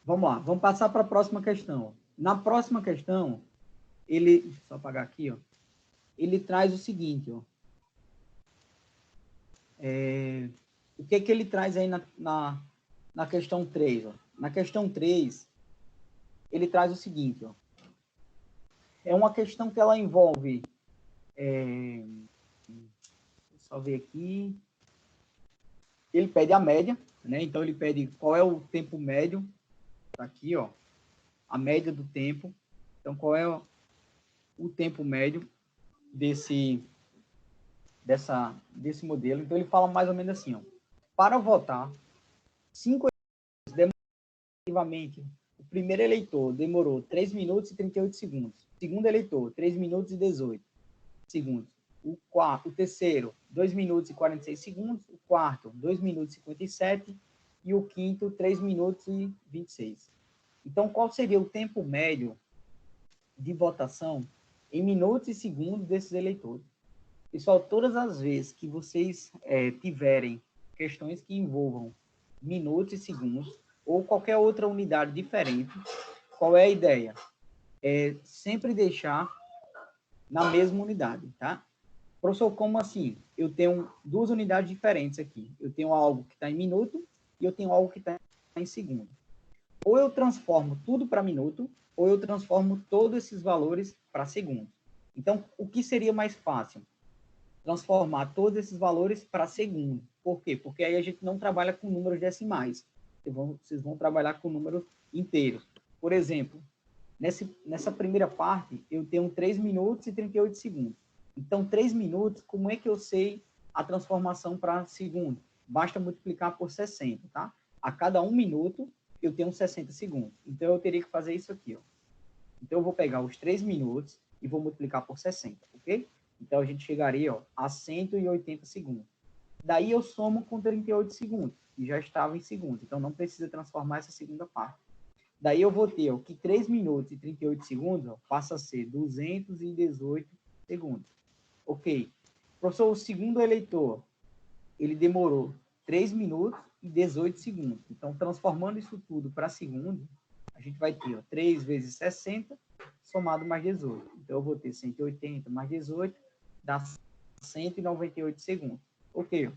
Vamos lá, vamos passar para a próxima questão. Na próxima questão, deixa eu só apagar aqui, ó, ele traz o seguinte, ó, o que que ele traz aí na questão 3? Ó? Na questão 3, ele traz o seguinte, ó, é uma questão que ela envolve, só ver aqui, ele pede a média, né? Então ele pede qual é o tempo médio, tá aqui, ó, a média do tempo. Então, qual é o tempo médio desse modelo? Então, ele fala mais ou menos assim, ó, para votar, 5 demorativamente, o primeiro eleitor demorou 3 minutos e 38 segundos. O segundo eleitor, 3 minutos e 18 segundos. O terceiro, 2 minutos e 46 segundos. O quarto, 2 minutos e 57. E o quinto, 3 minutos e 26. Então, qual seria o tempo médio de votação em minutos e segundos desses eleitores? Pessoal, todas as vezes que vocês tiverem questões que envolvam minutos e segundos, ou qualquer outra unidade diferente, qual é a ideia? É sempre deixar na mesma unidade, tá? Professor, como assim? Eu tenho duas unidades diferentes aqui. Eu tenho algo que está em minuto e eu tenho algo que está em segundo. Ou eu transformo tudo para minuto, ou eu transformo todos esses valores para segundo. Então, o que seria mais fácil? Transformar todos esses valores para segundo. Por quê? Porque aí a gente não trabalha com números decimais. Vocês vão trabalhar com números inteiros. Por exemplo, nessa primeira parte, eu tenho 3 minutos e 38 segundos. Então, 3 minutos, como é que eu sei a transformação para segundo? Basta multiplicar por 60, tá? A cada 1 minuto, eu tenho 60 segundos. Então, eu teria que fazer isso aqui, ó. Então, eu vou pegar os 3 minutos e vou multiplicar por 60, ok? Então, a gente chegaria, ó, a 180 segundos. Daí, eu somo com 38 segundos, que já estava em segundos. Então, não precisa transformar essa segunda parte. Daí, eu vou ter, ó, que 3 minutos e 38 segundos, ó, passa a ser 218 segundos. Ok. Professor, o segundo eleitor, ele demorou 3 minutos e 18 segundos. Então, transformando isso tudo para segundo, a gente vai ter, ó, 3 vezes 60, somado mais 18. Então, eu vou ter 180 mais 18, dá 198 segundos. Ok.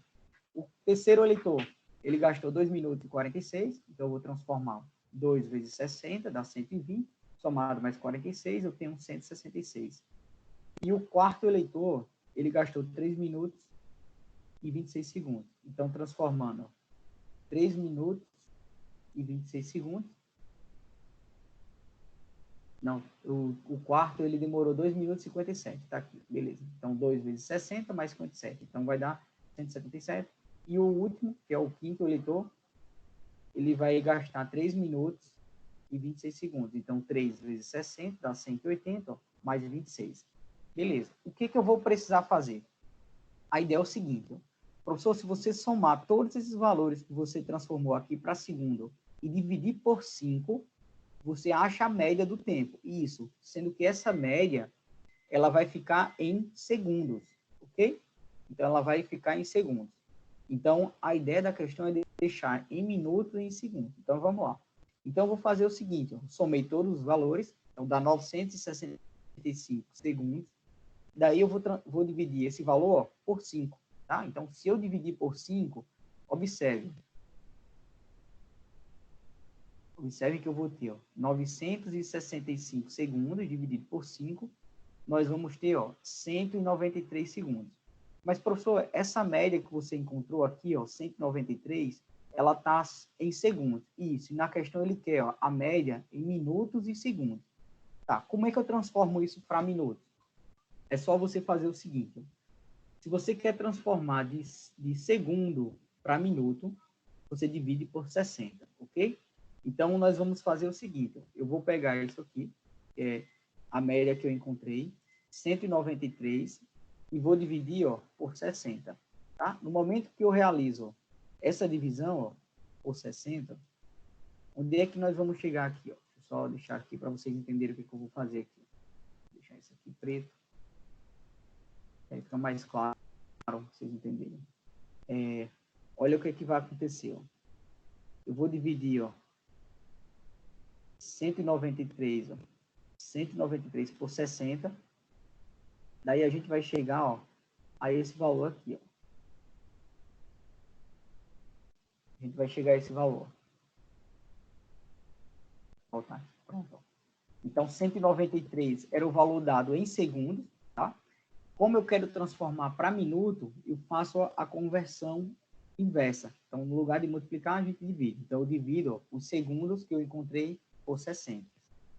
O terceiro eleitor, ele gastou 2 minutos e 46, então eu vou transformar 2 vezes 60, dá 120, somado mais 46, eu tenho 166. E o quarto eleitor, ele gastou 3 minutos e 26 segundos. Então, transformando 3 minutos e 26 segundos. Não, o quarto, ele demorou 2 minutos e 57. Tá aqui, beleza. Então, 2 vezes 60 mais 57. Então, vai dar 177. E o último, que é o quinto eleitor, ele vai gastar 3 minutos e 26 segundos. Então, 3 vezes 60 dá 180, ó, mais 26. Beleza. O que eu vou precisar fazer? A ideia é o seguinte, ó. Professor, se você somar todos esses valores que você transformou aqui para segundo e dividir por 5, você acha a média do tempo. Isso, sendo que essa média, ela vai ficar em segundos, ok? Então, ela vai ficar em segundos. Então, a ideia da questão é deixar em minutos e em segundos. Então, vamos lá. Então, eu vou fazer o seguinte, eu somei todos os valores, então dá 965 segundos. Daí, eu vou dividir esse valor, ó, por 5, tá? Então, se eu dividir por 5, observe. Observe que eu vou ter, ó, 965 segundos dividido por 5, nós vamos ter, ó, 193 segundos. Mas, professor, essa média que você encontrou aqui, ó, 193, ela está em segundos. Isso, e na questão ele quer, ó, a média em minutos e segundos. Tá, como é que eu transformo isso para minutos? É só você fazer o seguinte, ó. Se você quer transformar de segundo para minuto, você divide por 60, ok? Então, nós vamos fazer o seguinte, ó. Eu vou pegar isso aqui, que é a média que eu encontrei, 193, e vou dividir, ó, por 60, tá? No momento que eu realizo, ó, essa divisão, ó, por 60, onde é que nós vamos chegar aqui, ó? Deixa eu só deixar aqui para vocês entenderem o que eu vou fazer aqui. Vou deixar isso aqui preto. Aí fica mais claro para vocês entenderem. Olha o que é que vai acontecer, ó. Eu vou dividir, ó, 193, ó, 193 por 60. Daí a gente vai chegar, ó, a esse valor aqui, ó. A gente vai chegar a esse valor. Vou voltar aqui. Pronto. Então, 193 era o valor dado em segundos, tá? Como eu quero transformar para minuto, eu faço a conversão inversa. Então, no lugar de multiplicar, a gente divide. Então, eu divido, ó, os segundos que eu encontrei por 60.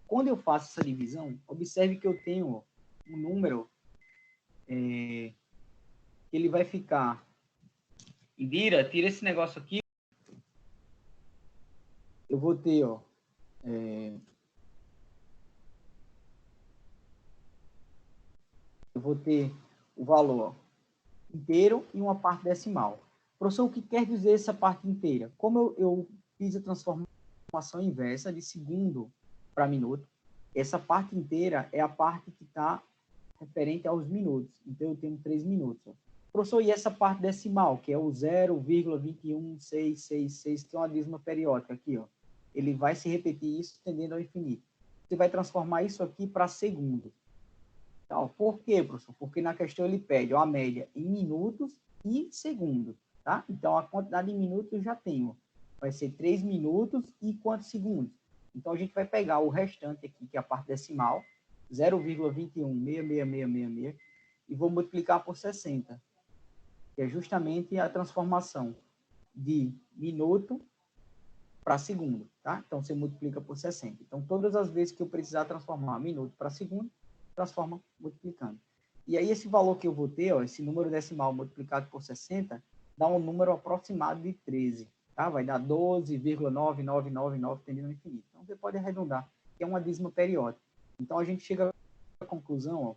Quando eu faço essa divisão, observe que eu tenho, ó, um número que ele vai ficar... E tira esse negócio aqui. Eu vou ter, ó, eu vou ter o valor inteiro e uma parte decimal. Professor, o que quer dizer essa parte inteira? Como eu fiz a transformação inversa de segundo para minuto, essa parte inteira é a parte que está referente aos minutos. Então, eu tenho 3 minutos. Ó. Professor, e essa parte decimal, que é o 0,21666, que é uma dízima periódica aqui, ó, ele vai se repetir isso tendendo ao infinito. Você vai transformar isso aqui para segundo. Tá? Por quê, professor? Porque na questão ele pede a média em minutos e segundos. Tá? Então, a quantidade em minutos eu já tenho. Vai ser 3 minutos e quantos segundos? Então, a gente vai pegar o restante aqui, que é a parte decimal, 0,2166666, e vou multiplicar por 60, que é justamente a transformação de minuto para segundo, tá? Então, você multiplica por 60. Então, todas as vezes que eu precisar transformar minuto para segundo, transforma multiplicando. E aí, esse valor que eu vou ter, ó, esse número decimal multiplicado por 60, dá um número aproximado de 13, tá? Vai dar 12,9999 tendendo ao infinito. Então, você pode arredondar, que é uma dízima periódica. Então, a gente chega à conclusão, ó,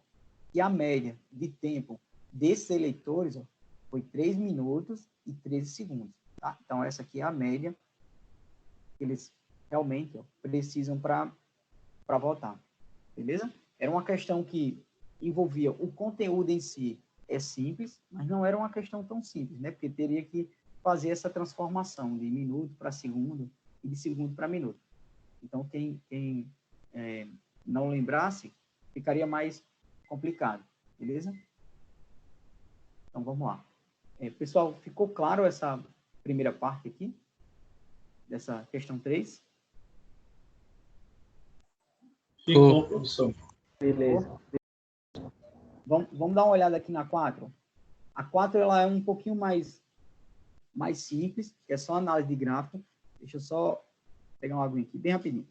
que a média de tempo desses eleitores, ó, foi 3 minutos e 13 segundos, tá? Então, essa aqui é a média que eles realmente, ó, precisam para votar, beleza? Era uma questão que envolvia o conteúdo em si, é simples, mas não era uma questão tão simples, né? Porque teria que fazer essa transformação de minuto para segundo e de segundo para minuto. Então, quem não lembrasse, ficaria mais complicado, beleza? Então, vamos lá. Pessoal, ficou claro essa primeira parte aqui? Dessa questão 3? Ficou, professor. Beleza. Vamos dar uma olhada aqui na 4. A 4 ela é um pouquinho mais simples, que é só análise de gráfico. Deixa eu só pegar uma aguinha aqui, bem rapidinho.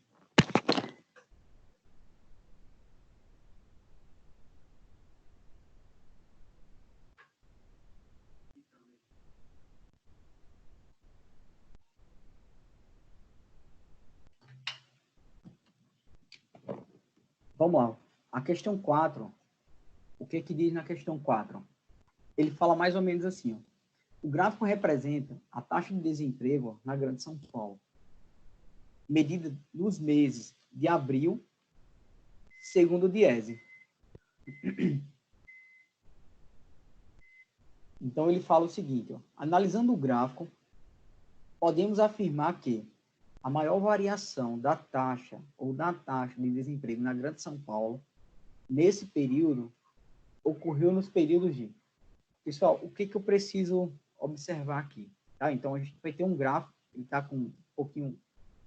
Vamos lá. A questão 4, o que diz na questão 4? Ele fala mais ou menos assim, ó. O gráfico representa a taxa de desemprego na Grande São Paulo, medida nos meses de abril, segundo o Diese. Então, ele fala o seguinte, ó, analisando o gráfico, podemos afirmar que a maior variação da taxa ou da taxa de desemprego na Grande São Paulo, nesse período, ocorreu nos períodos de... Pessoal, o que eu preciso observar aqui? Tá? Então, a gente vai ter um gráfico, ele está com um pouquinho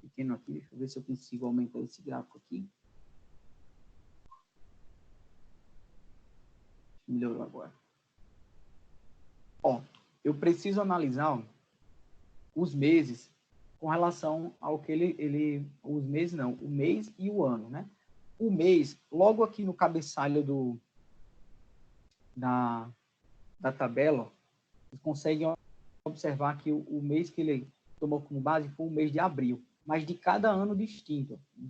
pequeno aqui, deixa eu ver se eu consigo aumentar esse gráfico aqui. Melhorou agora. Ó, eu preciso analisar, ó, os meses com relação ao que os meses não, o mês e o ano, né? O mês, logo aqui no cabeçalho da tabela, ó, vocês conseguem observar que o mês que ele tomou como base foi o mês de abril, mas de cada ano distinto, de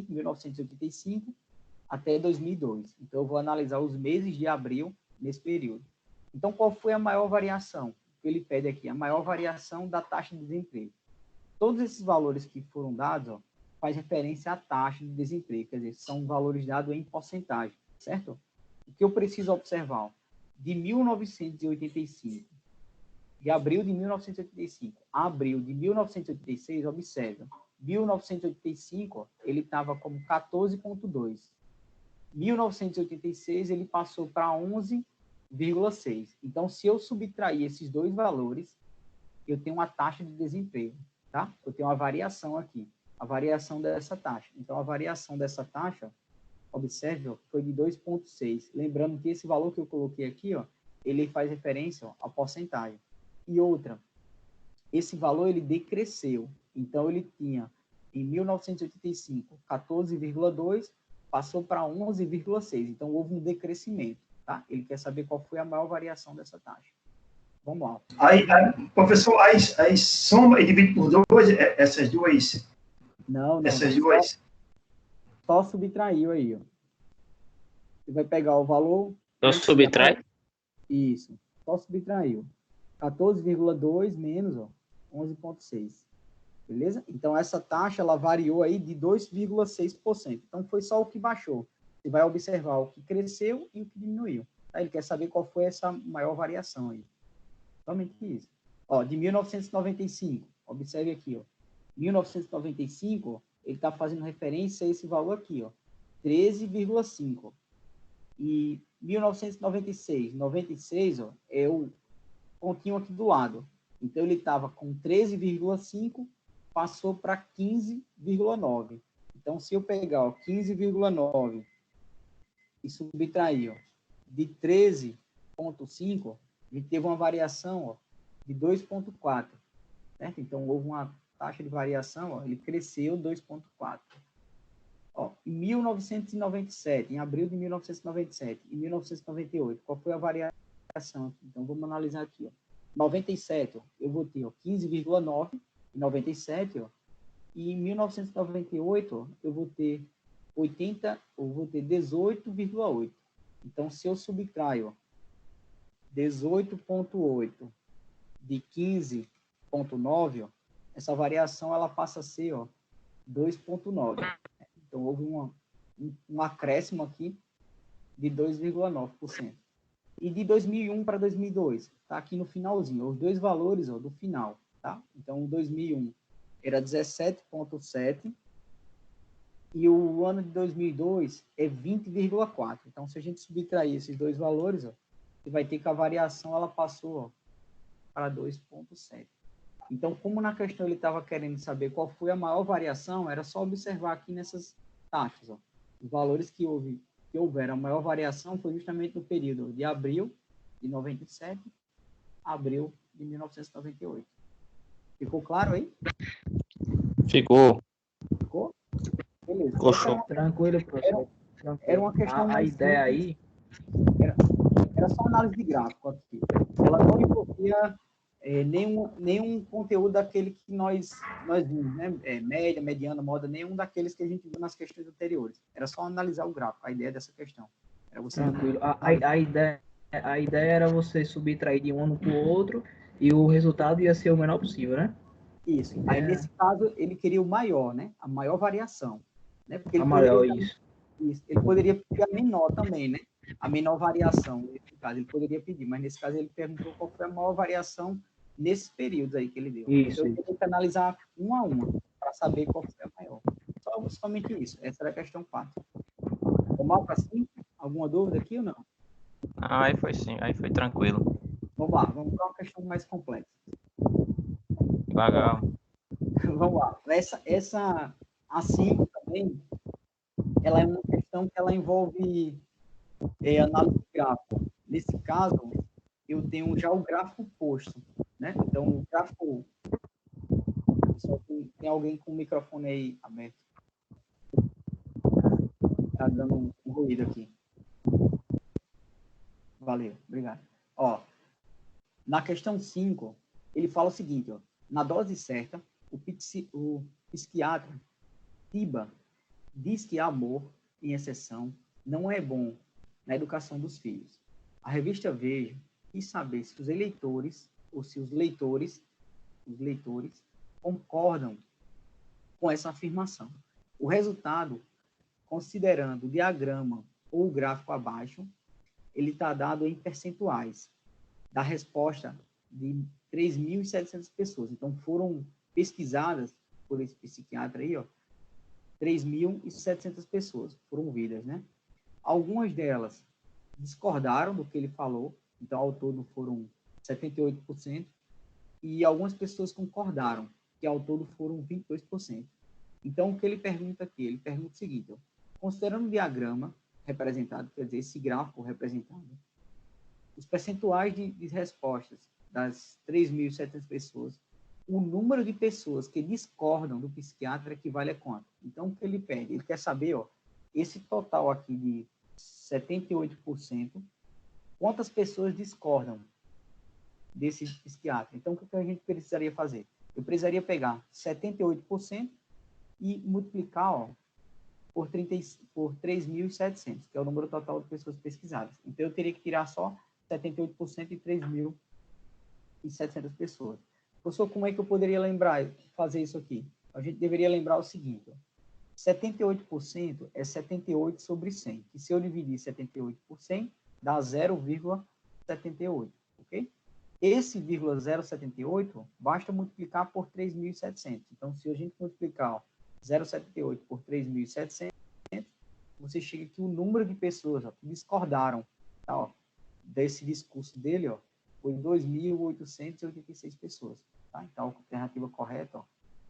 1985 até 2002. Então, eu vou analisar os meses de abril nesse período. Então, qual foi a maior variação? Ele pede aqui, a maior variação da taxa de desemprego. Todos esses valores que foram dados, ó, faz referência à taxa de desemprego, quer dizer, são valores dados em porcentagem, certo? O que eu preciso observar, ó, de 1985, de abril de 1985 a abril de 1986, observa, 1985, ó, ele estava como 14,2. 1986, ele passou para 11,6. Então, se eu subtrair esses dois valores, eu tenho uma taxa de desemprego, tá? Eu tenho uma variação aqui, a variação dessa taxa. Então, a variação dessa taxa, observe, ó, foi de 2,6. Lembrando que esse valor que eu coloquei aqui, ó, ele faz referência, ó, à porcentagem. E outra, esse valor ele decresceu. Então, ele tinha, em 1985, 14,2, passou para 11,6. Então, houve um decrescimento, tá? Ele quer saber qual foi a maior variação dessa taxa. Vamos lá. Aí professor, aí soma e divide por 2 essas duas? Não. Essas duas? Só subtraiu aí, ó. Você vai pegar o valor... Só subtrai? Isso. Só subtraiu. 14,2 menos, ó, 11,6. Beleza? Então, essa taxa, ela variou aí de 2,6%. Então, foi só o que baixou. Você vai observar o que cresceu e o que diminuiu. Tá? Ele quer saber qual foi essa maior variação aí. Somente isso. Ó, de 1995, observe aqui, ó. 1995, ó, ele está fazendo referência a esse valor aqui, ó. 13,5. E 1996, 96, ó, é o pontinho aqui do lado. Então, ele estava com 13,5, passou para 15,9. Então, se eu pegar ó, 15,9 e subtrair ó, de 13,5, a gente teve uma variação ó, de 2,4. Certo? Então, houve uma taxa de variação, ó, ele cresceu 2,4. Em 1997, em abril de 1997 e 1998, qual foi a variação aqui? Então, vamos analisar aqui. Ó. 97, ó, eu vou ter 15,9 em 97, ó, e em 1998, ó, eu vou ter 18,8. Então, se eu subtraio 18,8 de 15,9, essa variação ela passa a ser 2,9. Então, houve um acréscimo aqui de 2,9%. E de 2001 para 2002, está aqui no finalzinho, os dois valores do final. Tá? Então, 2001 era 17,7 e o ano de 2002 é 20,4. Então, se a gente subtrair esses dois valores, você vai ter que a variação ela passou para 2,7. Então, como na questão ele estava querendo saber qual foi a maior variação, era só observar aqui nessas taxas. Ó. Os valores que houveram a maior variação foi justamente no período de abril de 97 a abril de 1998. Ficou claro aí? Ficou. Ficou? Beleza. Ficou show. Tranquilo, professor. Era uma questão A mais ideia simples. aí... Era só análise de gráfico aqui. Ela não envolvia nenhum conteúdo daquele que nós vimos, né? Média, mediana, moda, nenhum daqueles que a gente viu nas questões anteriores. Era só analisar o gráfico, a ideia dessa questão. Era você Tranquilo. A ideia era você subtrair de um ano para o outro e o resultado ia ser o menor possível, né? Isso. Aí, nesse caso, ele queria o maior, né? A maior variação. Né? Porque ele isso. Ele poderia pedir a menor também, né? A menor variação, nesse caso, ele poderia pedir, mas nesse caso ele perguntou qual foi a maior variação nesses períodos aí que ele deu. Isso. Então, eu tenho que analisar uma a uma para saber qual foi a maior. Somente isso. Essa era a questão 4. Vamos para 5? Alguma dúvida aqui ou não? Aí foi sim, aí foi tranquilo. Vamos lá, vamos para uma questão mais complexa. Devagar. Vamos lá. Essa a 5 também, ela é uma questão que ela envolve análise de gráfico. Nesse caso, eu tenho já o gráfico posto, né? Então, o gráfico... Só tem alguém com o microfone aí aberto. Tá dando um ruído aqui. Valeu, obrigado. Na questão 5, ele fala o seguinte, na dose certa, o psiquiatra Tiba diz que amor, em exceção, não é bom na educação dos filhos. A revista Veja quis saber se os eleitores, ou se os leitores concordam com essa afirmação. O resultado, considerando o diagrama ou o gráfico abaixo, ele está dado em percentuais da resposta de 3.700 pessoas. Então, foram pesquisadas por esse psiquiatra aí, 3.700 pessoas foram ouvidas, né? Algumas delas discordaram do que ele falou, então, ao todo foram 78%, e algumas pessoas concordaram, que ao todo foram 22%. Então, o que ele pergunta aqui? Ele pergunta o seguinte, considerando o diagrama representado, quer dizer, esse gráfico representado, os percentuais de respostas das 3.700 pessoas, o número de pessoas que discordam do psiquiatra equivale a quanto? Então, o que ele pede? Ele quer saber, esse total aqui de 78%, quantas pessoas discordam desse psiquiatra? Então, o que a gente precisaria fazer? Eu precisaria pegar 78% e multiplicar por 3.700, que é o número total de pessoas pesquisadas. Então, eu teria que tirar só 78% de 3.700 pessoas. Professor, como é que eu poderia fazer isso aqui? A gente deveria lembrar o seguinte, 78% é 78 sobre 100, que se eu dividir 78 por 100, dá 0,78, ok? Esse 0,078 basta multiplicar por 3.700. Então, se a gente multiplicar 0,78 por 3.700, você chega que o número de pessoas ó, que discordaram tá, ó, desse discurso dele ó, foi 2.886 pessoas. Tá? Então, a alternativa correta, ó,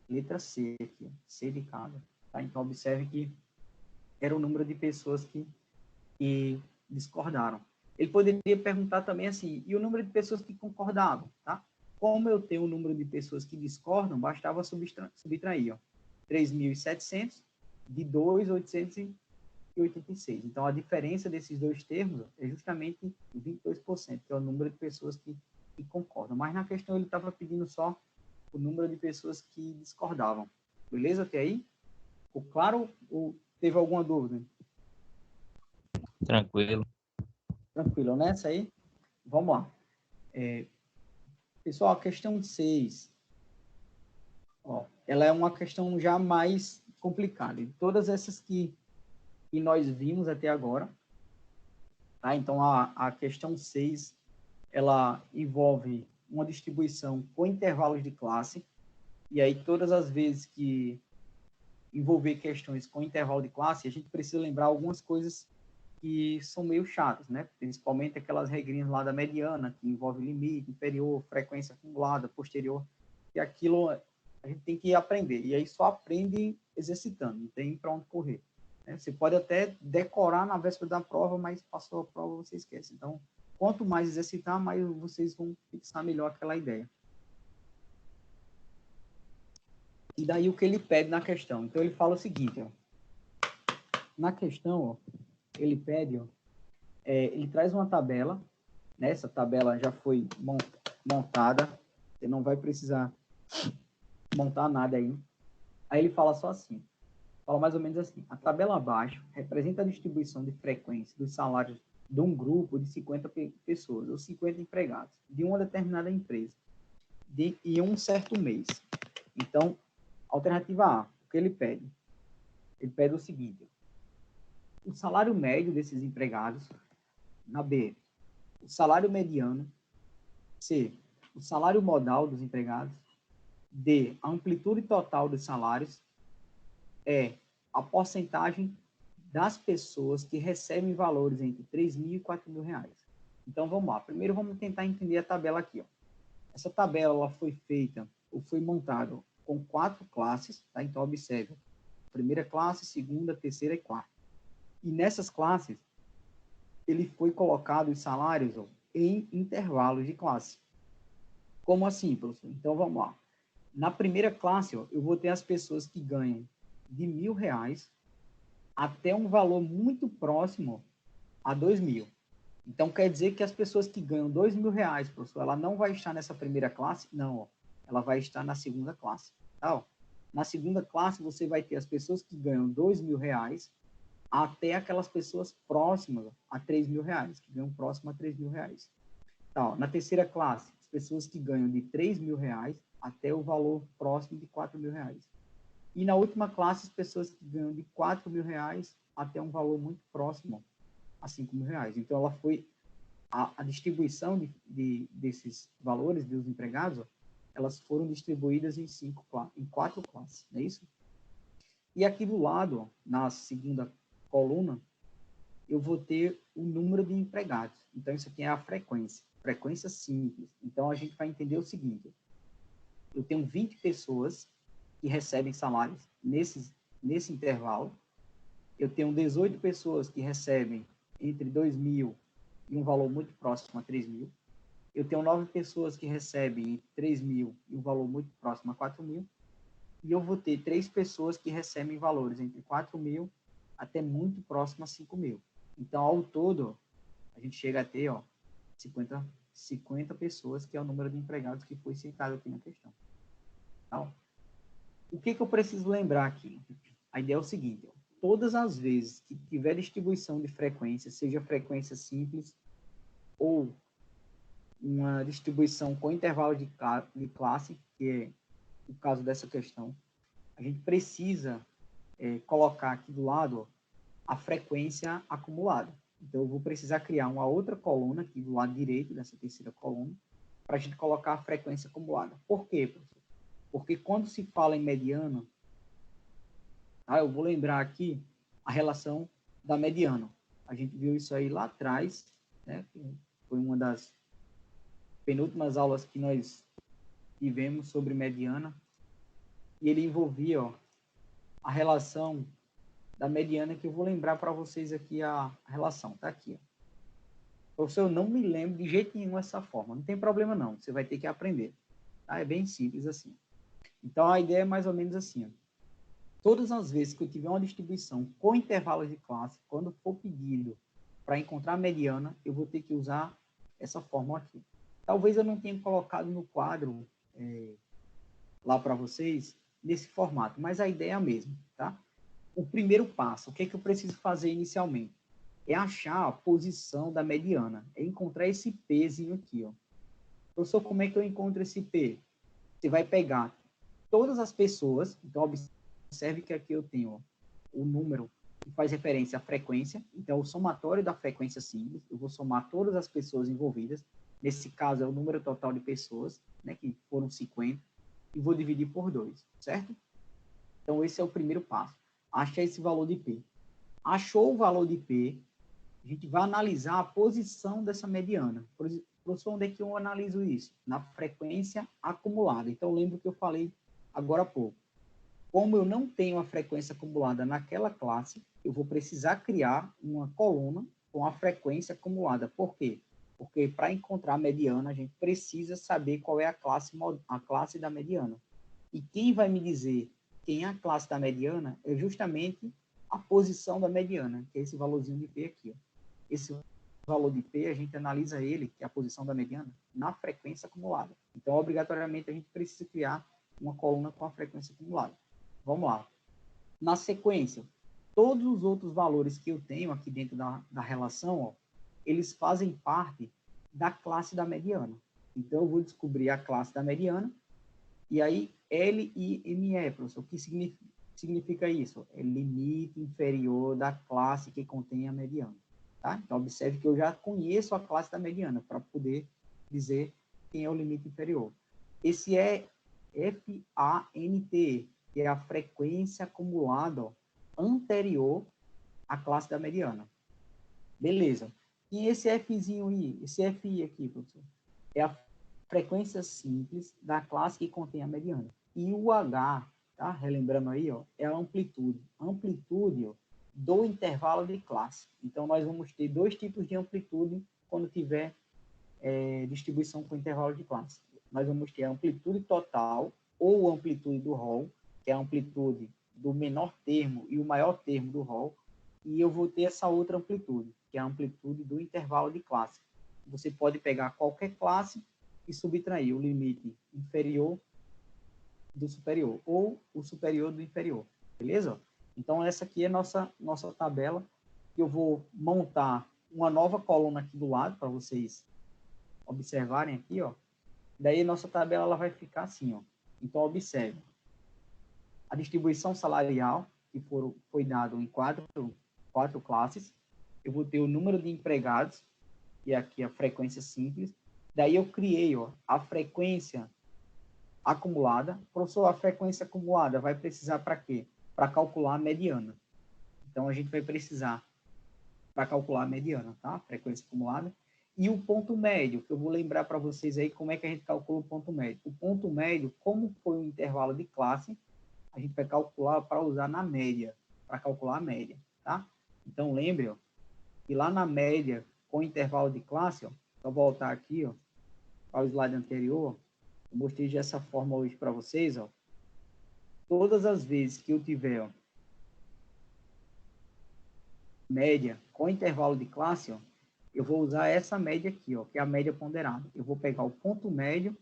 letra C aqui, ó, C de cada. Tá? Então, observe que era o número de pessoas que discordaram. Ele poderia perguntar também assim, e o número de pessoas que concordavam, tá? Como eu tenho o número de pessoas que discordam, bastava subtrair, ó, 3.700 de 2.886. Então, a diferença desses dois termos ó, é justamente 22%, que é o número de pessoas que concordam. Mas na questão ele estava pedindo só o número de pessoas que discordavam. Beleza até aí? Ficou claro ou teve alguma dúvida? Tranquilo. Tranquilo, nessa aí? Vamos lá. Pessoal, a questão 6, ó, ela é uma questão já mais complicada. De todas essas que nós vimos até agora, tá? Então, a questão 6, ela envolve uma distribuição com intervalos de classe, e aí todas as vezes que envolver questões com intervalo de classe, a gente precisa lembrar algumas coisas que são meio chatas, né? Principalmente aquelas regrinhas lá da mediana, que envolve limite, inferior, frequência acumulada, posterior, e aquilo a gente tem que aprender, e aí só aprende exercitando, não tem para onde correr. Né? Você pode até decorar na véspera da prova, mas passou a prova, você esquece. Então, quanto mais exercitar, mais vocês vão fixar melhor aquela ideia. E daí o que ele pede na questão? Então, ele fala o seguinte, ó. Na questão, ó, ele pede, ó, ele traz uma tabela, né? Essa tabela já foi montada, você não vai precisar montar nada aí. Aí ele fala só assim, fala mais ou menos assim, a tabela abaixo representa a distribuição de frequência dos salários de um grupo de 50 pessoas, ou 50 empregados, de uma determinada empresa, em um certo mês. Então, alternativa A, o que ele pede? Ele pede o seguinte, o salário médio desses empregados, na B, o salário mediano, C, o salário modal dos empregados, D, a amplitude total dos salários, E, a porcentagem das pessoas que recebem valores entre 3.000 e 4.000 reais. Então, vamos lá. Primeiro, vamos tentar entender a tabela aqui. Ó. Essa tabela ela foi feita, ou foi montada com 4 classes, tá? Então, observe. Primeira classe, segunda, terceira e quarta. E nessas classes, ele foi colocado os salários ó, em intervalos de classe. Como assim, professor? Então, vamos lá. Na primeira classe, ó, eu vou ter as pessoas que ganham de R$1.000 até um valor muito próximo a 2.000. Então, quer dizer que as pessoas que ganham R$2.000, professor, ela não vai estar nessa primeira classe? Não, ó, ela vai estar na segunda classe. Tá, ó. Na segunda classe, você vai ter as pessoas que ganham R$2.000 até aquelas pessoas próximas a R$3.000, que ganham próximo a R$3.000. Tá, ó. Na terceira classe, as pessoas que ganham de R$3.000 até o valor próximo de R$4.000. E na última classe, as pessoas que ganham de R$4.000 até um valor muito próximo a R$5.000. Então, ela foi a distribuição desses valores dos empregados, ó, elas foram distribuídas em 4 classes, não é isso? E aqui do lado, ó, na segunda coluna, eu vou ter o número de empregados. Então, isso aqui é a frequência simples. Então, a gente vai entender o seguinte, eu tenho 20 pessoas que recebem salários nesse intervalo, eu tenho 18 pessoas que recebem entre 2.000 e um valor muito próximo a 3.000, eu tenho 9 pessoas que recebem entre 3.000 e um valor muito próximo a 4.000, e eu vou ter 3 pessoas que recebem valores entre 4.000 até muito próximo a 5.000. Então, ao todo, a gente chega a ter ó, 50 pessoas, que é o número de empregados que foi citado aqui na questão. Então, o que eu preciso lembrar aqui? A ideia é o seguinte, ó, todas as vezes que tiver distribuição de frequência, seja frequência simples ou uma distribuição com intervalo de classe, que é o caso dessa questão, a gente precisa colocar aqui do lado ó, a frequência acumulada. Então, eu vou precisar criar uma outra coluna aqui do lado direito dessa terceira coluna para a gente colocar a frequência acumulada. Por quê, professor? Porque quando se fala em mediana, eu vou lembrar aqui a relação da mediana. A gente viu isso aí lá atrás, né? Foi uma das penúltimas aulas que nós tivemos sobre mediana. E ele envolvia, ó, a relação da mediana, que eu vou lembrar para vocês aqui a relação. Tá aqui, ó. Professor, eu não me lembro de jeito nenhum essa forma. Não tem problema, não. Você vai ter que aprender. Tá? É bem simples assim. Então, a ideia é mais ou menos assim, ó. Todas as vezes que eu tiver uma distribuição com intervalos de classe, quando for pedido para encontrar a mediana, eu vou ter que usar essa fórmula aqui. Talvez eu não tenha colocado no quadro lá para vocês, nesse formato, mas a ideia é a mesma, tá? O primeiro passo, o que é que eu preciso fazer inicialmente? É achar a posição da mediana, é encontrar esse Pzinho aqui, ó. Professor, como é que eu encontro esse P? Você vai pegar todas as pessoas, então observe que aqui eu tenho, ó, o número que faz referência à frequência, então o somatório da frequência simples, eu vou somar todas as pessoas envolvidas, nesse caso é o número total de pessoas, né, que foram 50, e vou dividir por 2, certo? Então esse é o primeiro passo, achar esse valor de P. Achou o valor de P, a gente vai analisar a posição dessa mediana. Professor, onde é que eu analiso isso? Na frequência acumulada. Então lembra que eu falei agora há pouco. Como eu não tenho a frequência acumulada naquela classe, eu vou precisar criar uma coluna com a frequência acumulada. Por quê? Porque para encontrar a mediana, a gente precisa saber qual é a classe da mediana. E quem vai me dizer quem é a classe da mediana é justamente a posição da mediana, que é esse valorzinho de P aqui. Ó. Esse valor de P, a gente analisa ele, que é a posição da mediana, na frequência acumulada. Então, obrigatoriamente, a gente precisa criar uma coluna com a frequência acumulada. Vamos lá. Na sequência, todos os outros valores que eu tenho aqui dentro da relação, ó, eles fazem parte da classe da mediana. Então, eu vou descobrir a classe da mediana, e aí, LIME, professor, o que significa isso? É limite inferior da classe que contém a mediana. Tá? Então, observe que eu já conheço a classe da mediana para poder dizer quem é o limite inferior. Esse é FANT, que é a frequência acumulada, ó, anterior à classe da mediana. Beleza. E esse Fzinho aí, esse FI aqui, professor, é a frequência simples da classe que contém a mediana. E o H, tá? Relembrando aí, ó, é a amplitude. Amplitude, ó, do intervalo de classe. Então, nós vamos ter dois tipos de amplitude quando tiver distribuição com intervalo de classe. Nós vamos ter a amplitude total ou amplitude do rol, que é a amplitude do menor termo e o maior termo do rol, e eu vou ter essa outra amplitude, que é a amplitude do intervalo de classe. Você pode pegar qualquer classe e subtrair o limite inferior do superior, ou o superior do inferior, beleza? Então, essa aqui é nossa tabela, que eu vou montar uma nova coluna aqui do lado, para vocês observarem aqui, ó. Daí, nossa tabela ela vai ficar assim, ó. Então, observe. A distribuição salarial, que foi dado em quatro classes. Eu vou ter o número de empregados, que é aqui a frequência simples. Daí, eu criei, ó, a frequência acumulada. Professor, a frequência acumulada vai precisar para quê? Para calcular a mediana. Então, a gente vai precisar para calcular a mediana, tá? Frequência acumulada. E o ponto médio, que eu vou lembrar para vocês aí como é que a gente calcula o ponto médio. O ponto médio, como foi o intervalo de classe, a gente vai calcular para usar na média, para calcular a média, tá? Então, lembre, ó, que lá na média, com intervalo de classe, ó, só voltar aqui, ó, ao slide anterior, eu mostrei já essa forma hoje para vocês, ó. Todas as vezes que eu tiver, ó, média com intervalo de classe, ó, eu vou usar essa média aqui, ó, que é a média ponderada. Eu vou pegar o ponto médio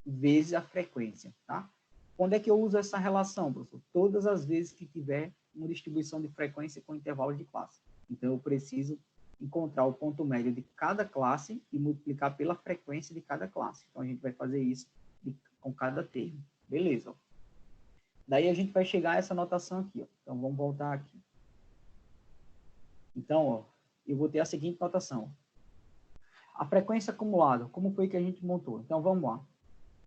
vezes a frequência, tá? Quando é que eu uso essa relação, professor? Todas as vezes que tiver uma distribuição de frequência com intervalo de classe. Então, eu preciso encontrar o ponto médio de cada classe e multiplicar pela frequência de cada classe. Então, a gente vai fazer isso com cada termo. Beleza. Ó. Daí, a gente vai chegar a essa notação aqui. Ó. Então, vamos voltar aqui. Então, ó, eu vou ter a seguinte notação. A frequência acumulada, como foi que a gente montou? Então, vamos lá.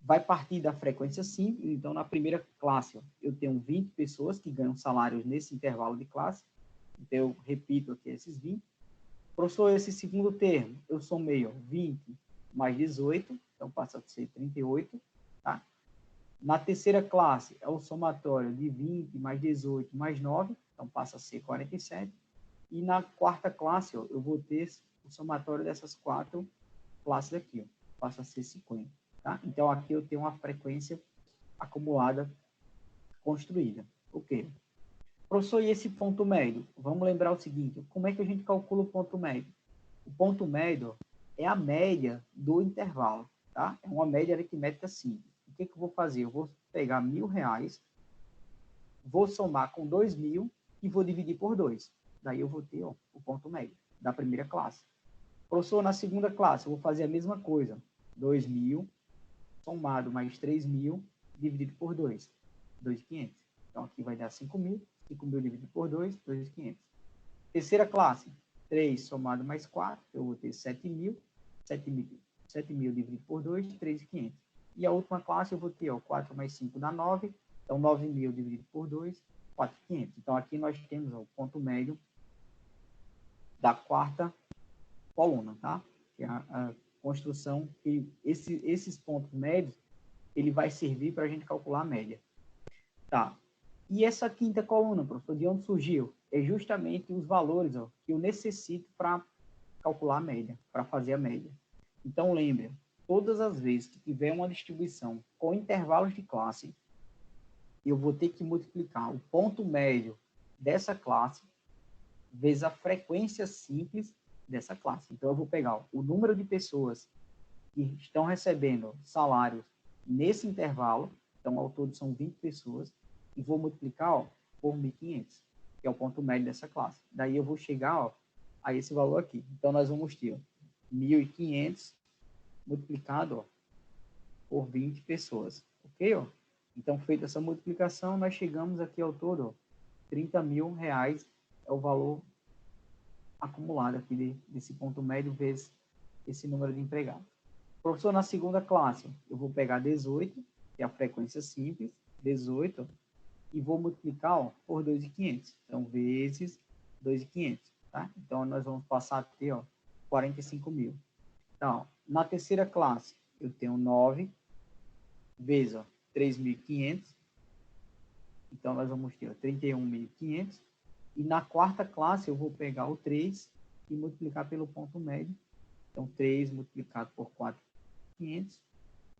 Vai partir da frequência simples. Então, na primeira classe, ó, eu tenho 20 pessoas que ganham salários nesse intervalo de classe. Então, eu repito aqui esses 20. Professor, esse segundo termo, eu somei 20 mais 18, então passa a ser 38, tá? Na terceira classe, é o somatório de 20 mais 18 mais 9, então passa a ser 47. E na quarta classe, ó, eu vou ter o somatório dessas 4 classes aqui, ó, passa a ser 50, tá? Então, aqui eu tenho uma frequência acumulada construída. Ok. Professor, e esse ponto médio? Vamos lembrar o seguinte, como é que a gente calcula o ponto médio? O ponto médio é a média do intervalo, tá? É uma média aritmética simples. O que eu vou fazer? Eu vou pegar R$1.000, vou somar com 2.000 e vou dividir por 2. Daí eu vou ter ó, o ponto médio da primeira classe. Professor, na segunda classe, eu vou fazer a mesma coisa. 2.000 somado mais 3.000 dividido por 2. 2.500. Então, aqui vai dar 5.000. 5.000 dividido por 2, 2.500. Terceira classe, 3 somado mais 4, eu vou ter 7.000. 7.000 dividido por 2, 3.500. E a última classe eu vou ter ó, 4 mais 5 dá 9. Então, 9.000 dividido por 2, 4.500. Então, aqui nós temos ó, o ponto médio da quarta coluna, tá? Que é a construção que esses pontos médios, ele vai servir para a gente calcular a média. Tá. E essa quinta coluna, professor, de onde surgiu? É justamente os valores ó, que eu necessito para calcular a média, para fazer a média. Então, lembre, todas as vezes que tiver uma distribuição com intervalos de classe, eu vou ter que multiplicar o ponto médio dessa classe vezes a frequência simples dessa classe. Então, eu vou pegar ó, o número de pessoas que estão recebendo salários nesse intervalo, então, ao todo são 20 pessoas, e vou multiplicar ó, por 1.500, que é o ponto médio dessa classe. Daí eu vou chegar ó, a esse valor aqui. Então, nós vamos ter ó, 1.500 multiplicado ó, por 20 pessoas. Ok? Ó? Então, feita essa multiplicação, nós chegamos aqui ao todo, ó, R$30.000 é o valor acumulado aqui desse ponto médio vezes esse número de empregados. Professor, na segunda classe, eu vou pegar 18, que é a frequência simples, 18, e vou multiplicar ó, por 2.500. Então, vezes 2.500, tá? Então, nós vamos passar a ter ó, 45.000. Então, na terceira classe, eu tenho 9 vezes ó, 3.500. Então, nós vamos ter ó, 31.500. E na quarta classe, eu vou pegar o 3 e multiplicar pelo ponto médio. Então, 3 multiplicado por 4.500,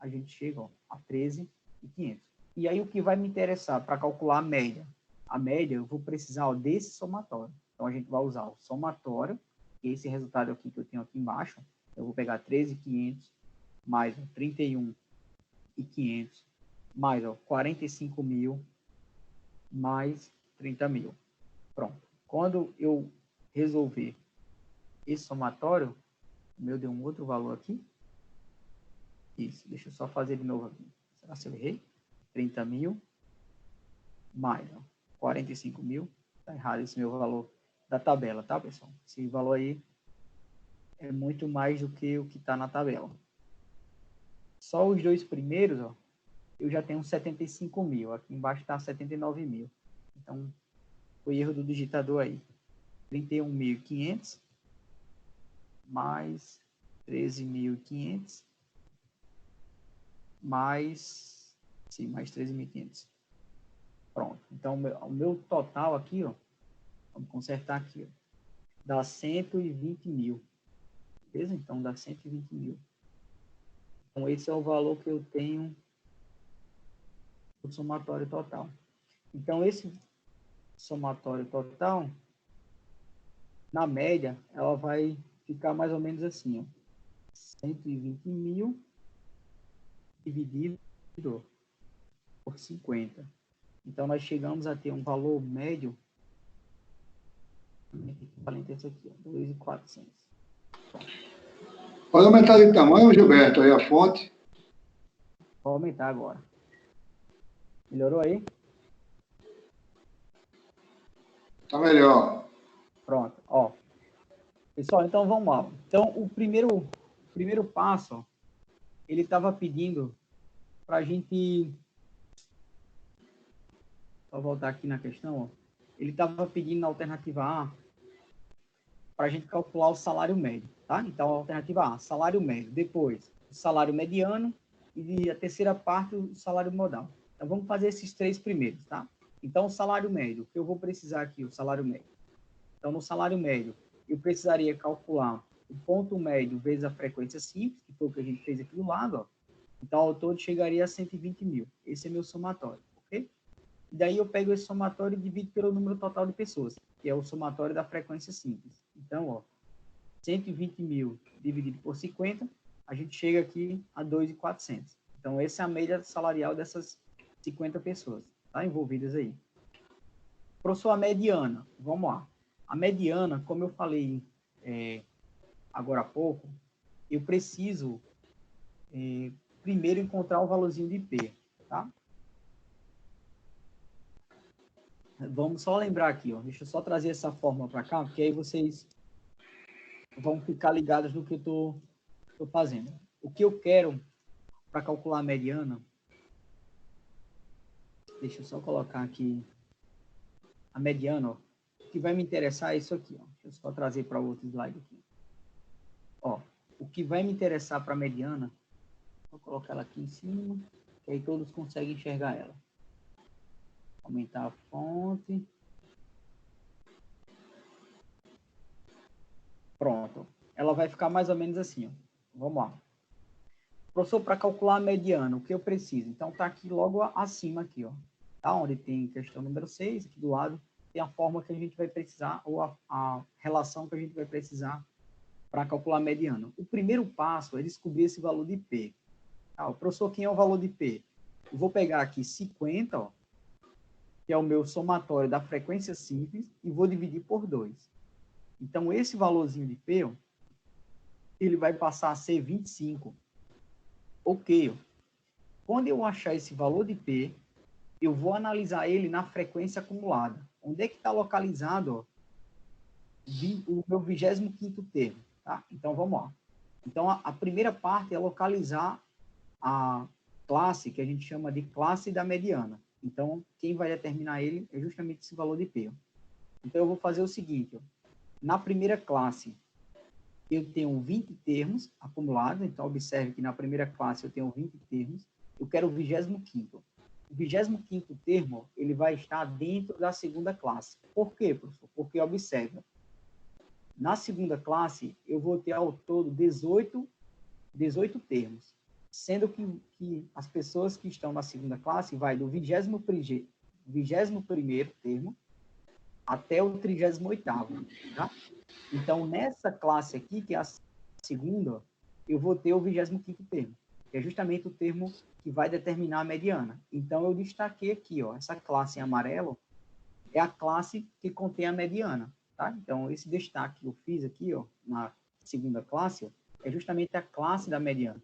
a gente chega ó, a 13.500. E aí, o que vai me interessar para calcular a média? A média, eu vou precisar ó, desse somatório. Então, a gente vai usar o somatório, que é esse resultado aqui que eu tenho aqui embaixo. Eu vou pegar 13.500 mais ó, 31.500 mais ó, 45.000 mais 30.000. Pronto. Quando eu resolver esse somatório, o meu deu um outro valor aqui. Isso, deixa eu só fazer de novo aqui. Será que eu errei? 30.000 mais ó, 45.000. Está errado esse meu valor da tabela, tá, pessoal? Esse valor aí é muito mais do que o que está na tabela. Só os dois primeiros, ó, eu já tenho 75.000. Aqui embaixo está 79.000. Então, foi erro do digitador aí. 31.500 mais 13.500 mais 13.500. Pronto. Então, o meu total aqui, ó, vamos consertar aqui, ó, dá 120.000. Beleza? Então, dá 120.000. Então, esse é o valor que eu tenho do somatório total. Então, esse somatório total, na média, ela vai ficar mais ou menos assim, ó, 120.000 dividido por 50. Então, nós chegamos a ter um valor médio equivalente a isso aqui, 2.400. Pode aumentar de tamanho, Gilberto, aí a fonte. Vou aumentar agora. Melhorou aí? Tá melhor. Pronto, ó. Pessoal, então vamos lá. Então, o primeiro passo, ó, ele estava pedindo para a gente... Só voltar aqui na questão, ó. ele estava pedindo na alternativa A para a gente calcular o salário médio, tá? Então, a alternativa A, salário médio. Depois, o salário mediano e a terceira parte, o salário modal. Então, vamos fazer esses 3 primeiros, tá? Então, o salário médio, que eu vou precisar aqui, o salário médio. Então, no salário médio, eu precisaria calcular o ponto médio vezes a frequência simples, que foi o que a gente fez aqui do lado, ó. Então, ao todo, chegaria a 120 mil. Esse é meu somatório, ok? E daí, eu pego esse somatório e divido pelo número total de pessoas, que é o somatório da frequência simples. Então, ó, 120 mil dividido por 50, a gente chega aqui a 2.400. Então, essa é a média salarial dessas 50 pessoas, tá? Envolvidas aí. Professor, a mediana, vamos lá. A mediana, como eu falei agora há pouco, eu preciso primeiro encontrar o valorzinho de P, tá? Vamos só lembrar aqui, ó. Deixa eu só trazer essa fórmula para cá, porque aí vocês vão ficar ligados no que eu tô fazendo. O que eu quero para calcular a mediana, deixa eu só colocar aqui a mediana, ó. O que vai me interessar é isso aqui, ó. Deixa eu só trazer para outro slide aqui. Ó, o que vai me interessar para a mediana, vou colocar ela aqui em cima, que aí todos conseguem enxergar ela. Aumentar a fonte. Pronto. Ela vai ficar mais ou menos assim, ó. Vamos lá. Professor, para calcular a mediana, o que eu preciso? Então, tá aqui logo acima, aqui, ó. Tá? Onde tem questão número 6, aqui do lado, tem a fórmula que a gente vai precisar, ou a relação que a gente vai precisar para calcular a mediana. O primeiro passo é descobrir esse valor de P. Tá? O professor, quem é o valor de P? Eu vou pegar aqui 50, ó, que é o meu somatório da frequência simples, e vou dividir por 2. Então, esse valorzinho de P, ó, ele vai passar a ser 25. Ok. Ó. Quando eu achar esse valor de P, eu vou analisar ele na frequência acumulada. Onde é que está localizado, ó, o meu 25º termo? Tá? Então, vamos lá. Então, a primeira parte é localizar a classe, que a gente chama de classe da mediana. Então, quem vai determinar ele é justamente esse valor de P. Ó. Então, eu vou fazer o seguinte. Ó. Na primeira classe, eu tenho 20 termos acumulados. Então, observe que na primeira classe eu tenho 20 termos. Eu quero o 25º. O 25º termo, ele vai estar dentro da segunda classe. Por quê, professor? Porque, observe, na segunda classe, eu vou ter ao todo 18 termos. Sendo que as pessoas que estão na segunda classe vai do 21º termo até o 38º, tá? Então, nessa classe aqui, que é a segunda, eu vou ter o 25º termo, que é justamente o termo que vai determinar a mediana. Então, eu destaquei aqui, ó, essa classe em amarelo é a classe que contém a mediana, tá? Então, esse destaque que eu fiz aqui, ó, na segunda classe, ó, é justamente a classe da mediana.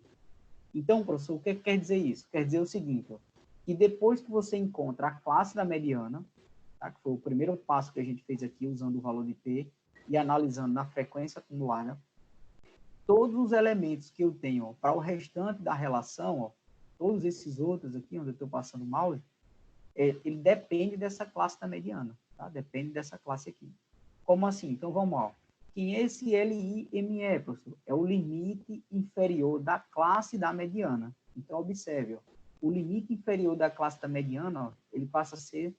Então, professor, o que quer dizer isso? Quer dizer o seguinte, ó, que depois que você encontra a classe da mediana, tá, que foi o primeiro passo que a gente fez aqui, usando o valor de P e analisando na frequência acumulada, todos os elementos que eu tenho para o restante da relação, ó, todos esses outros aqui, onde eu estou passando o mouse, ele depende dessa classe da mediana, tá? Depende dessa classe aqui. Como assim? Então, vamos lá. Quem é esse LIME, professor? É o limite inferior da classe da mediana. Então, observe, ó, o limite inferior da classe da mediana, ó, ele passa a ser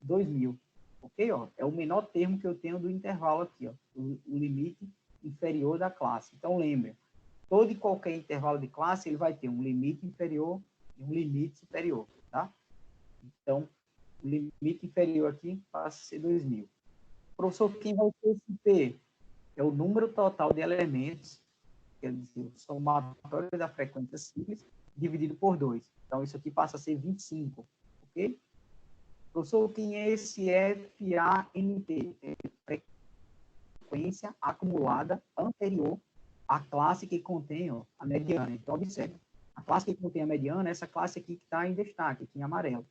2.000, ok? Ó, é o menor termo que eu tenho do intervalo aqui, ó, o limite inferior da classe. Então, lembre, todo e qualquer intervalo de classe, ele vai ter um limite inferior e um limite superior, tá? Então, o limite inferior aqui passa a ser 2.000. Professor, quem vai ter esse P? É o número total de elementos, quer dizer, o somatório da frequência simples, dividido por 2. Então, isso aqui passa a ser 25, ok? Professor, quem é esse FANT? É frequência acumulada anterior à classe que contém, ó, a mediana. Então, observe, a classe que contém a mediana é essa classe aqui que está em destaque, aqui em amarelo.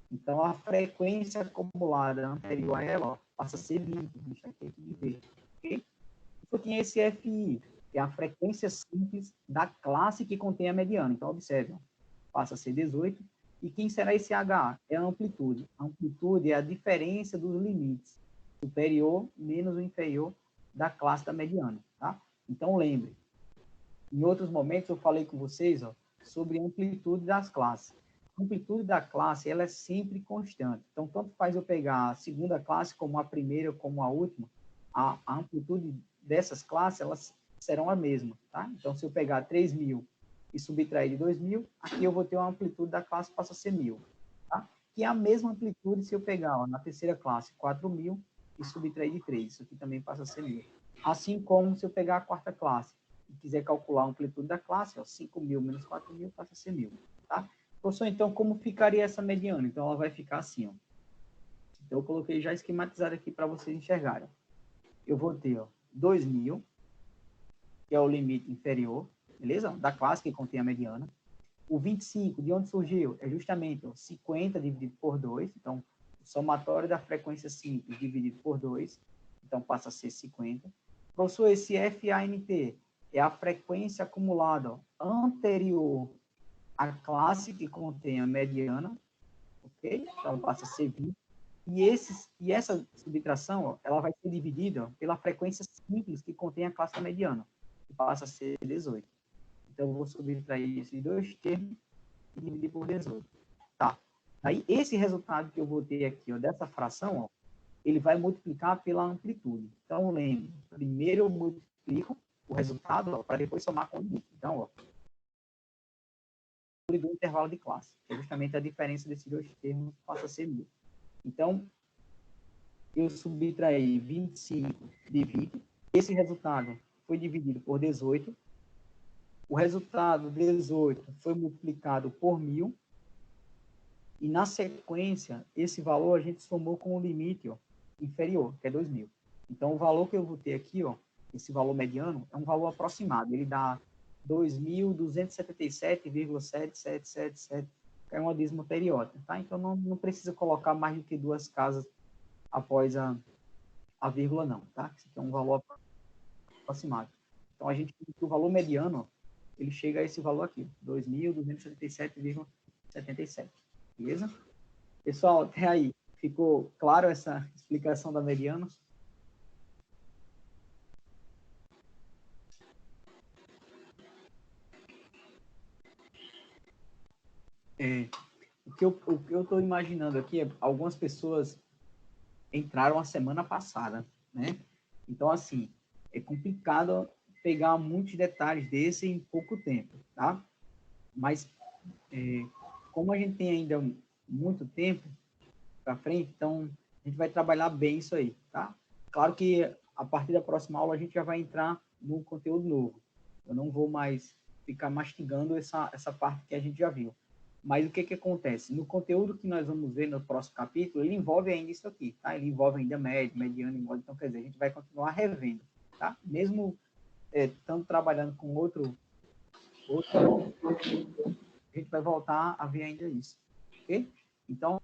Então, a frequência acumulada anterior a ela, ó, passa a ser 20, aqui de verde, ok? Quem é esse FI? É a frequência simples da classe que contém a mediana. Então, observe, ó, passa a ser 18 E quem será esse H? É a amplitude. A amplitude é a diferença dos limites, superior menos o inferior da classe da mediana, tá? Então, lembre, em outros momentos eu falei com vocês, ó, sobre a amplitude das classes. A amplitude da classe, ela é sempre constante. Então, tanto faz eu pegar a segunda classe como a primeira, como a última, a amplitude dessas classes, elas serão a mesma, tá? Então, se eu pegar 3.000 e subtrair de 2.000, aqui eu vou ter uma amplitude da classe que passa a ser 1.000, tá? Que é a mesma amplitude se eu pegar, ó, na terceira classe, 4.000 e subtrair de 3. Isso aqui também passa a ser 1.000. Assim como se eu pegar a quarta classe e quiser calcular a amplitude da classe, ó, 5.000 menos 4.000 passa a ser 1.000, tá? Professor, então, como ficaria essa mediana? Então, ela vai ficar assim, ó. Então, eu coloquei já esquematizado aqui para vocês enxergarem. Eu vou ter, ó, 2.000, que é o limite inferior, beleza? Da classe que contém a mediana. O 25, de onde surgiu? É justamente, ó, 50 dividido por 2. Então, o somatório da frequência simples dividido por 2. Então, passa a ser 50. Professor, esse FANT é a frequência acumulada, ó, anterior à classe que contém a mediana, ok? Então, passa a ser 20. E essa subtração, ó, ela vai ser dividida, ó, pela frequência simples que contém a classe da mediana, que passa a ser 18. Então, eu vou subtrair esses dois termos e dividir por 18. Tá. Aí, esse resultado que eu vou ter aqui, ó, dessa fração, ó, ele vai multiplicar pela amplitude. Então, lembre, primeiro eu multiplico o resultado para depois somar com o limite. Então, ó, do intervalo de classe, que é justamente a diferença desses dois termos, passa a ser 1.000. Então, eu subtraí 25 de 20. Esse resultado foi dividido por 18. O resultado 18 foi multiplicado por 1.000. E, na sequência, esse valor a gente somou com o limite, ó, inferior, que é 2.000. Então, o valor que eu vou ter aqui, ó, esse valor mediano, é um valor aproximado. Ele dá 2.277,7777, que é uma dízima periódica, tá? Então, não precisa colocar mais do que duas casas após a vírgula, não, tá? Isso aqui é um valor aproximado. Então, a gente tem que o valor mediano, ó, ele chega a esse valor aqui, 2.277,77. Beleza? Pessoal, até aí, ficou claro essa explicação da mediana? O que eu estou imaginando aqui é algumas pessoas entraram a semana passada, né? Então, assim, é complicado pegar muitos detalhes desse em pouco tempo, tá? Mas, como a gente tem ainda muito tempo para frente, então a gente vai trabalhar bem isso aí, tá? Claro que a partir da próxima aula a gente já vai entrar num conteúdo novo. Eu não vou mais ficar mastigando essa parte que a gente já viu. Mas o que acontece? No conteúdo que nós vamos ver no próximo capítulo, ele envolve ainda isso aqui, tá? Ele envolve ainda médio, mediano e módulo. Então, quer dizer, a gente vai continuar revendo, tá? Mesmo estando trabalhando com outro, a gente vai voltar a ver ainda isso, ok? Então,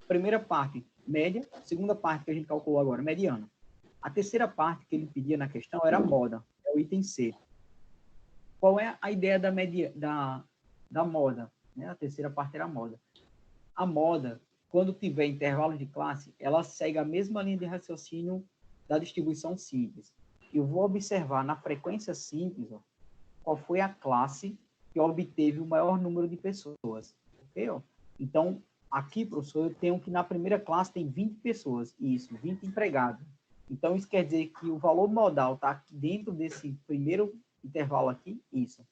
primeira parte, média. Segunda parte que a gente calculou agora, mediana. A terceira parte que ele pedia na questão era a moda, é o item C. Qual é a ideia da moda? Né? A terceira parte era a moda. A moda, quando tiver intervalo de classe, ela segue a mesma linha de raciocínio da distribuição simples. Eu vou observar na frequência simples, ó, qual foi a classe que obteve o maior número de pessoas. Ok? Ó? Então, aqui, professor, eu tenho que na primeira classe tem 20 pessoas. Isso, 20 empregados. Então, isso quer dizer que o valor modal está aqui dentro desse primeiro intervalo aqui? Isso.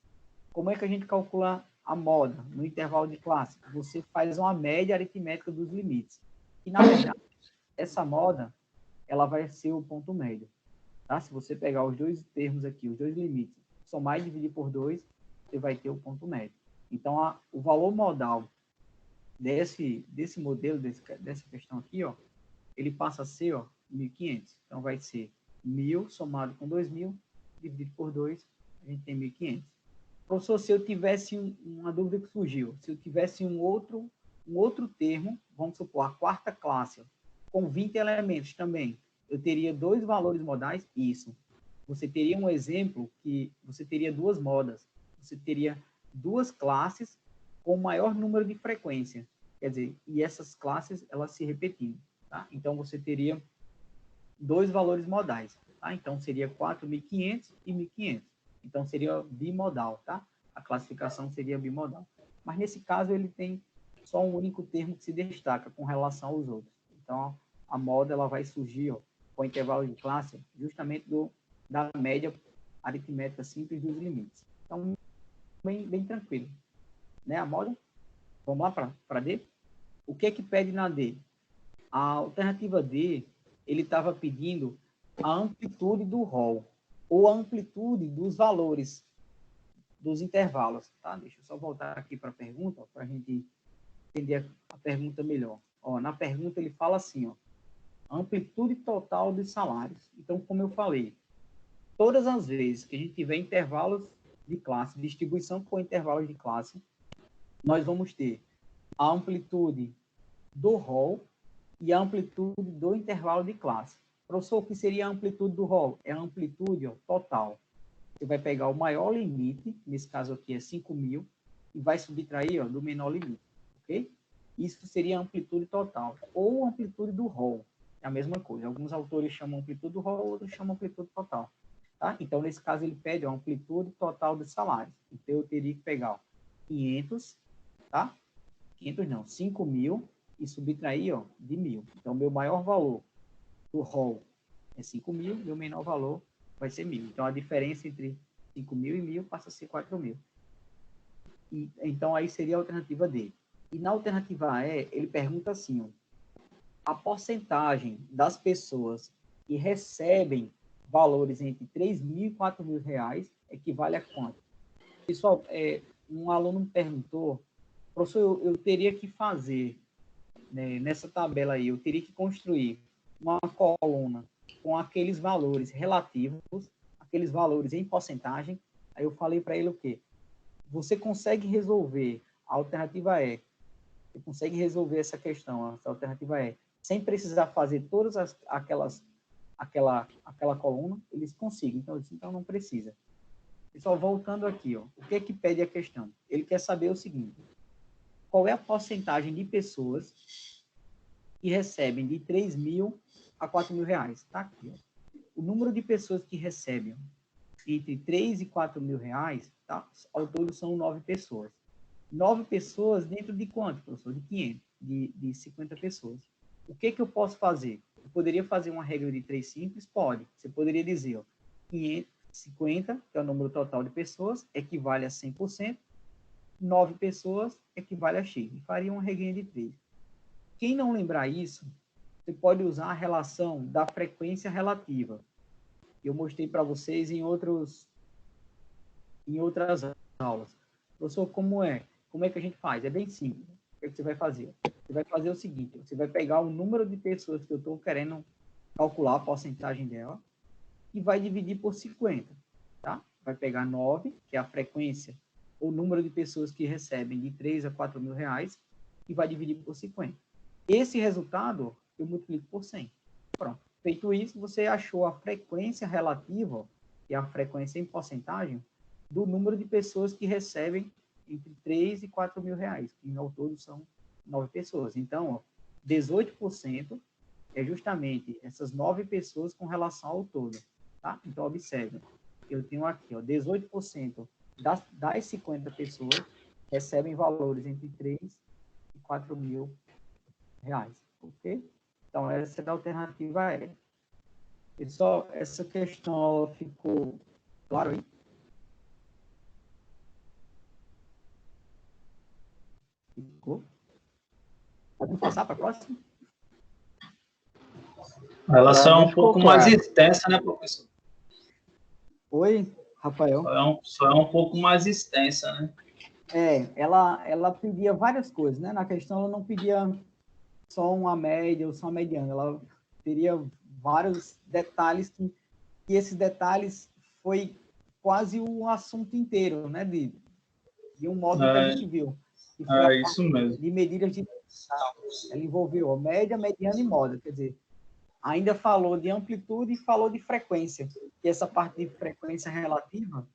Como é que a gente calcula a moda no intervalo de classe? Você faz uma média aritmética dos limites. E, na verdade, essa moda, ela vai ser o ponto médio. Tá? Se você pegar os dois termos aqui, os dois limites, somar e dividir por 2, você vai ter o ponto médio. Então, o valor modal desse modelo, dessa questão aqui, ó, ele passa a ser, ó, 1.500. Então, vai ser 1.000 somado com 2.000, dividido por 2, a gente tem 1.500. Professor, se eu tivesse uma dúvida que surgiu, se eu tivesse um outro termo, vamos supor, a quarta classe, com 20 elementos também, eu teria dois valores modais? Isso. Você teria um exemplo que você teria duas modas. Você teria duas classes com o maior número de frequência. Quer dizer, e essas classes, elas se repetindo. Tá? Então, você teria dois valores modais. Tá? Então, seria 4.500 e 1.500. Então, seria bimodal. Tá? A classificação seria bimodal. Mas, nesse caso, ele tem só um único termo que se destaca com relação aos outros. Então, a moda ela vai surgir com o intervalo de classe justamente da média aritmética simples dos limites. Então, bem tranquilo. Né, a moda? Vamos lá para D? O que é que pede na D? A alternativa D, ele estava pedindo a amplitude do rol, ou a amplitude dos valores dos intervalos. Tá? Deixa eu só voltar aqui para a pergunta, para a gente entender a pergunta melhor. Ó, na pergunta ele fala assim, ó, amplitude total dos salários. Então, como eu falei, todas as vezes que a gente tiver intervalos de classe, distribuição por intervalos de classe, nós vamos ter a amplitude do rol e a amplitude do intervalo de classe. Professor, o que seria a amplitude do rol? É a amplitude total. Você vai pegar o maior limite, nesse caso aqui é 5.000, e vai subtrair do menor limite, ok? Isso seria a amplitude total, ou amplitude do rol. É a mesma coisa. Alguns autores chamam amplitude do rol, outros chamam amplitude total. Tá? Então, nesse caso, ele pede a amplitude total dos salários. Então, eu teria que pegar 500, tá? 500 não, 5.000 e subtrair de 1.000. Então, meu maior valor do rol é 5.000, meu menor valor vai ser 1.000. Então, a diferença entre 5.000 e 1.000 passa a ser 4.000. Então, aí seria a alternativa D. E na alternativa E, ele pergunta assim, ó, a porcentagem das pessoas que recebem valores entre 3.000 e 4.000 reais equivale a quanto? Pessoal, um aluno me perguntou, professor, eu teria que fazer, né, nessa tabela aí, eu teria que construir uma coluna com aqueles valores relativos, aqueles valores em porcentagem. Aí eu falei para ele o quê? Você consegue resolver a alternativa E, você consegue resolver essa questão, essa alternativa E, sem precisar fazer todas aquela coluna, eles conseguem. Então, eu disse, então não precisa. Pessoal, voltando aqui, ó, o que é que pede a questão? Ele quer saber o seguinte, qual é a porcentagem de pessoas que recebem de 3.000 a 4.000 reais? Tá aqui, ó. O número de pessoas que recebem entre 3 e 4.000 reais, tá? Ao todo são 9 pessoas. 9 pessoas dentro de quanto, professor? De 500, de 50 pessoas. O que que eu posso fazer? Eu poderia fazer uma regra de 3 simples? Pode. Você poderia dizer, ó, 550, que é o número total de pessoas, equivale a 100%, 9 pessoas equivale a X. E faria uma regrinha de 3. Quem não lembrar isso, você pode usar a relação da frequência relativa. Eu mostrei para vocês em outras aulas. Professor, como é? Como é que a gente faz? É bem simples. O que é que você vai fazer? Você vai fazer o seguinte, você vai pegar o número de pessoas que eu estou querendo calcular a porcentagem dela e vai dividir por 50, tá? Vai pegar 9, que é a frequência, o número de pessoas que recebem de 3 a 4.000 reais e vai dividir por 50. Esse resultado eu multiplico por 100. Pronto. Feito isso, você achou a frequência relativa, que é a frequência em porcentagem, do número de pessoas que recebem entre 3 e 4.000 reais, que ao todo são 9 pessoas. Então, ó, 18% é justamente essas 9 pessoas com relação ao todo. Tá? Então, observe, eu tenho aqui, ó, 18% das 50 pessoas recebem valores entre 3 e 4.000 reais. Ok? Então, essa é a alternativa E. Pessoal, essa questão ficou claro aí? Ficou? Pode passar para a próxima? Ela só é um pouco mais extensa, né, professor? Oi, Rafael. Só é um pouco mais extensa, né? Ela pedia várias coisas, né? Na questão, ela não pedia só uma média ou só uma mediana. Ela teria vários detalhes e esses detalhes foi quase o assunto inteiro, né? De um modo que a gente viu. Que foi isso mesmo. De medidas de... Ela envolveu a média, mediana e moda. Quer dizer, ainda falou de amplitude e falou de frequência. E essa parte de frequência relativa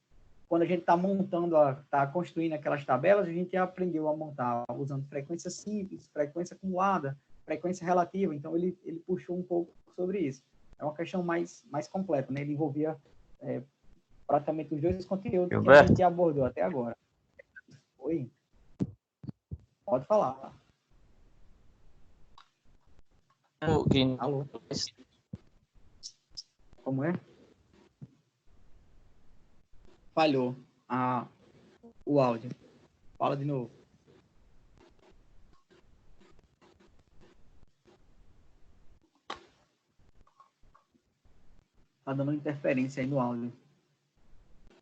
quando a gente está montando, está construindo aquelas tabelas, a gente já aprendeu a montar usando frequência simples, frequência acumulada, frequência relativa. Então, ele puxou um pouco sobre isso. É uma questão mais completa, né? Ele envolvia praticamente os dois conteúdos que a gente abordou até agora. Oi? Pode falar. Alô? Como é? Falhou o áudio. Fala de novo. Tá dando uma interferência aí no áudio.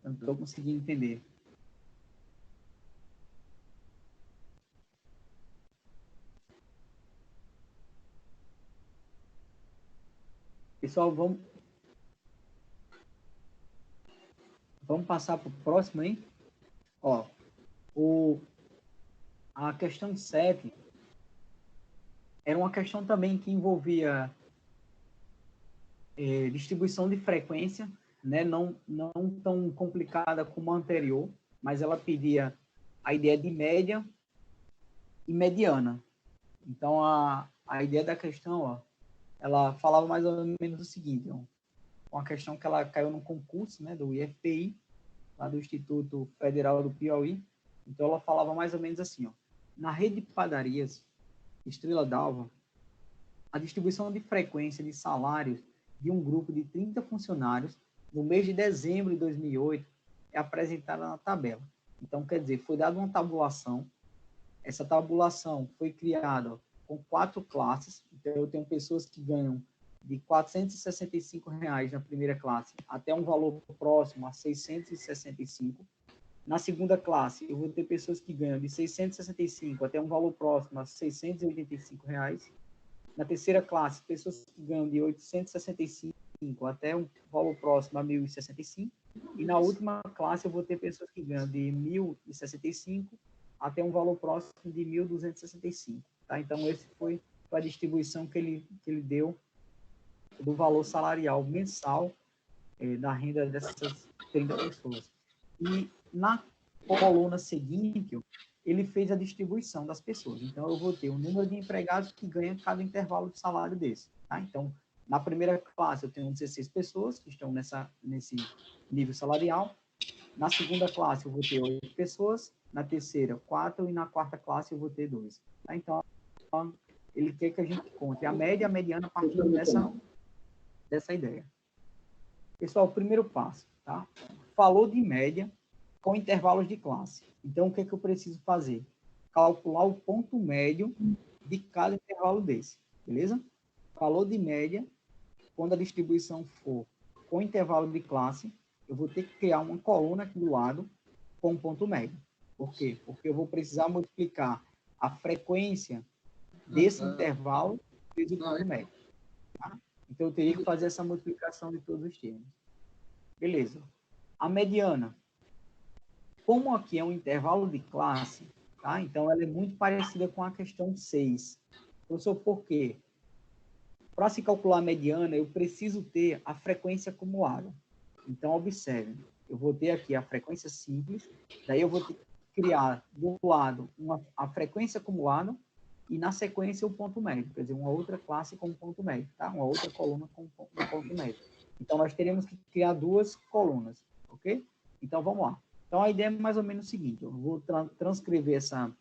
Eu não estou conseguindo entender. Pessoal, vamos passar para o próximo, hein? Ó, a questão 7 era uma questão também que envolvia distribuição de frequência, né? Não tão complicada como a anterior, mas ela pedia a ideia de média e mediana. Então, a ideia da questão, ó, ela falava mais ou menos o seguinte, ó, uma questão que ela caiu num concurso, né, do IFPI, lá do Instituto Federal do Piauí. Então, ela falava mais ou menos assim, ó, na rede de padarias Estrela d'Alva, a distribuição de frequência de salários de um grupo de 30 funcionários no mês de dezembro de 2008 é apresentada na tabela. Então, quer dizer, foi dada uma tabulação. Essa tabulação foi criada com 4 classes. Então, eu tenho pessoas que ganham de R$ 465 na primeira classe até um valor próximo a 665. Na segunda classe, eu vou ter pessoas que ganham de 665 até um valor próximo a R$ 685. Na terceira classe, pessoas que ganham de 865 até um valor próximo a 1.065. E na última classe, eu vou ter pessoas que ganham de 1.065 até um valor próximo de 1.265. Tá? Então, esse foi a distribuição que ele deu do valor salarial mensal da renda dessas 30 pessoas. E na coluna seguinte, ele fez a distribuição das pessoas. Então, eu vou ter o número de empregados que ganham cada intervalo de salário desse. Tá? Então, na primeira classe, eu tenho 16 pessoas que estão nesse nível salarial. Na segunda classe, eu vou ter 8 pessoas. Na terceira, 4. E na quarta classe, eu vou ter 2. Tá? Então, ele quer que a gente conte a média e a mediana a partir dessa ideia. Pessoal, primeiro passo. Tá? Falou de média com intervalos de classe. Então, o que eu preciso fazer? Calcular o ponto médio de cada intervalo desse. Beleza? Falou de média, quando a distribuição for com intervalo de classe, eu vou ter que criar uma coluna aqui do lado com ponto médio. Por quê? Porque eu vou precisar multiplicar a frequência desse intervalo vezes o ponto médio. Tá? Então, eu teria que fazer essa multiplicação de todos os termos. Beleza. A mediana. Como aqui é um intervalo de classe, tá? Então, ela é muito parecida com a questão 6. Professor, por quê? Para se calcular a mediana, eu preciso ter a frequência acumulada. Então, observe, eu vou ter aqui a frequência simples, daí eu vou ter que criar do lado a frequência acumulada e, na sequência, o ponto médio, quer dizer, uma outra classe com ponto médio, tá? Uma outra coluna com ponto médio. Então, nós teremos que criar 2 colunas, ok? Então, vamos lá. Então, a ideia é mais ou menos o seguinte, eu vou transcrever essa